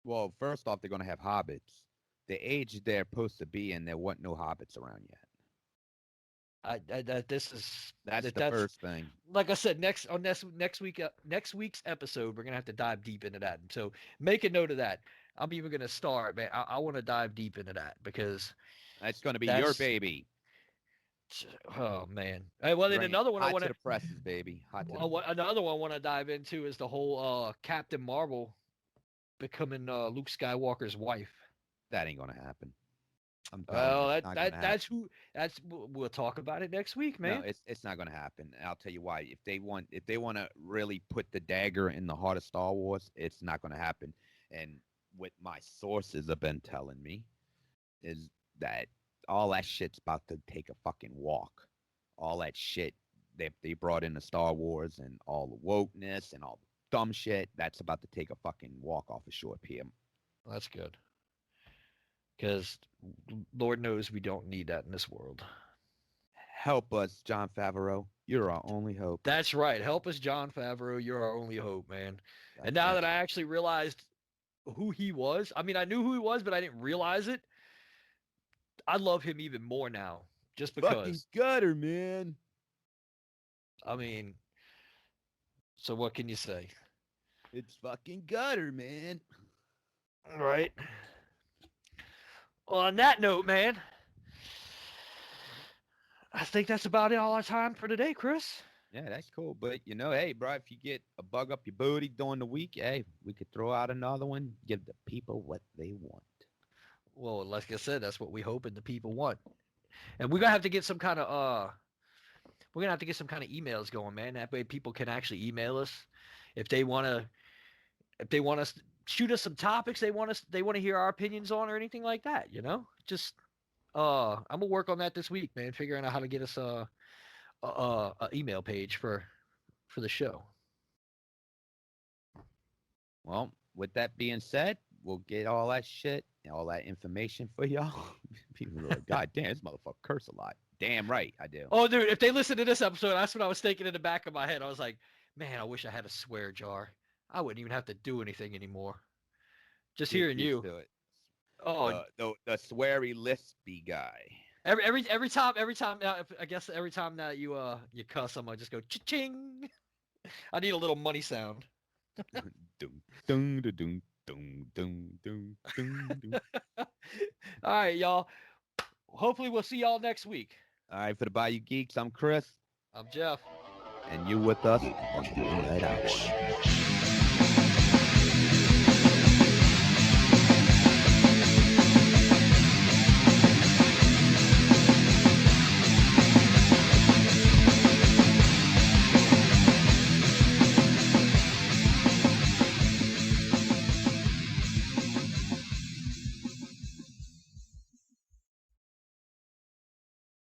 A: Well, first off, they're gonna have hobbits. The age they're supposed to be in, there wasn't no hobbits around yet.
B: That's
A: the first thing.
B: Like I said, next week's episode, we're gonna have to dive deep into that. And so make a note of that. I'm even gonna start, man. I want to dive deep into that because
A: that's gonna be your baby.
B: Oh man! Hey, well, then another one
A: I want to the presses, baby.
B: Another one I want to dive into is the whole Captain Marvel becoming Luke Skywalker's wife.
A: That ain't gonna happen.
B: Well, we'll talk about it next week, man.
A: No, it's not gonna happen. And I'll tell you why. If they want to really put the dagger in the heart of Star Wars, it's not gonna happen. And what my sources have been telling me is that all that shit's about to take a fucking walk. All that shit they brought into Star Wars and all the wokeness and all the dumb shit, that's about to take a fucking walk off a short pier.
B: Well, that's good. Because Lord knows we don't need that in this world.
A: Help us, Jon Favreau. You're our only hope.
B: That's right. Help us, Jon Favreau. You're our only hope, man. And now that I actually realized who he was, I mean, I knew who he was, but I didn't realize it. I love him even more now, just because.
A: Fucking gutter, man.
B: I mean, so what can you say?
A: It's fucking gutter, man.
B: Right. Well, on that note, man, I think that's about all our time for today, Chris.
A: Yeah, that's cool. But, hey, bro, if you get a bug up your booty during the week, hey, we could throw out another one, give the people what they want.
B: Well, like I said, that's what we hoping the people want. And we're going to have to get some kind of emails going, man. That way people can actually email us if they want to shoot us some topics they want to hear our opinions on or anything like that, Just I'm going to work on that this week, man, figuring out how to get us a email page for the show.
A: Well, with that being said, we'll get all that shit and all that information for y'all. People are like, God damn, this motherfucker curse a lot. Damn right, I do.
B: Oh, dude, if they listen to this episode, that's what I was thinking in the back of my head. I was like, man, I wish I had a swear jar. I wouldn't even have to do anything anymore. Just hearing you.
A: Do it.
B: Oh,
A: the sweary lispy guy.
B: Every time. I guess every time that you cuss, I'm gonna just go cha-ching. I need a little money sound. All right, y'all. Hopefully we'll see y'all next week.
A: All right, for the Bayou Geeks, I'm Chris.
B: I'm Jeff.
A: And you with us. Let's do it right out.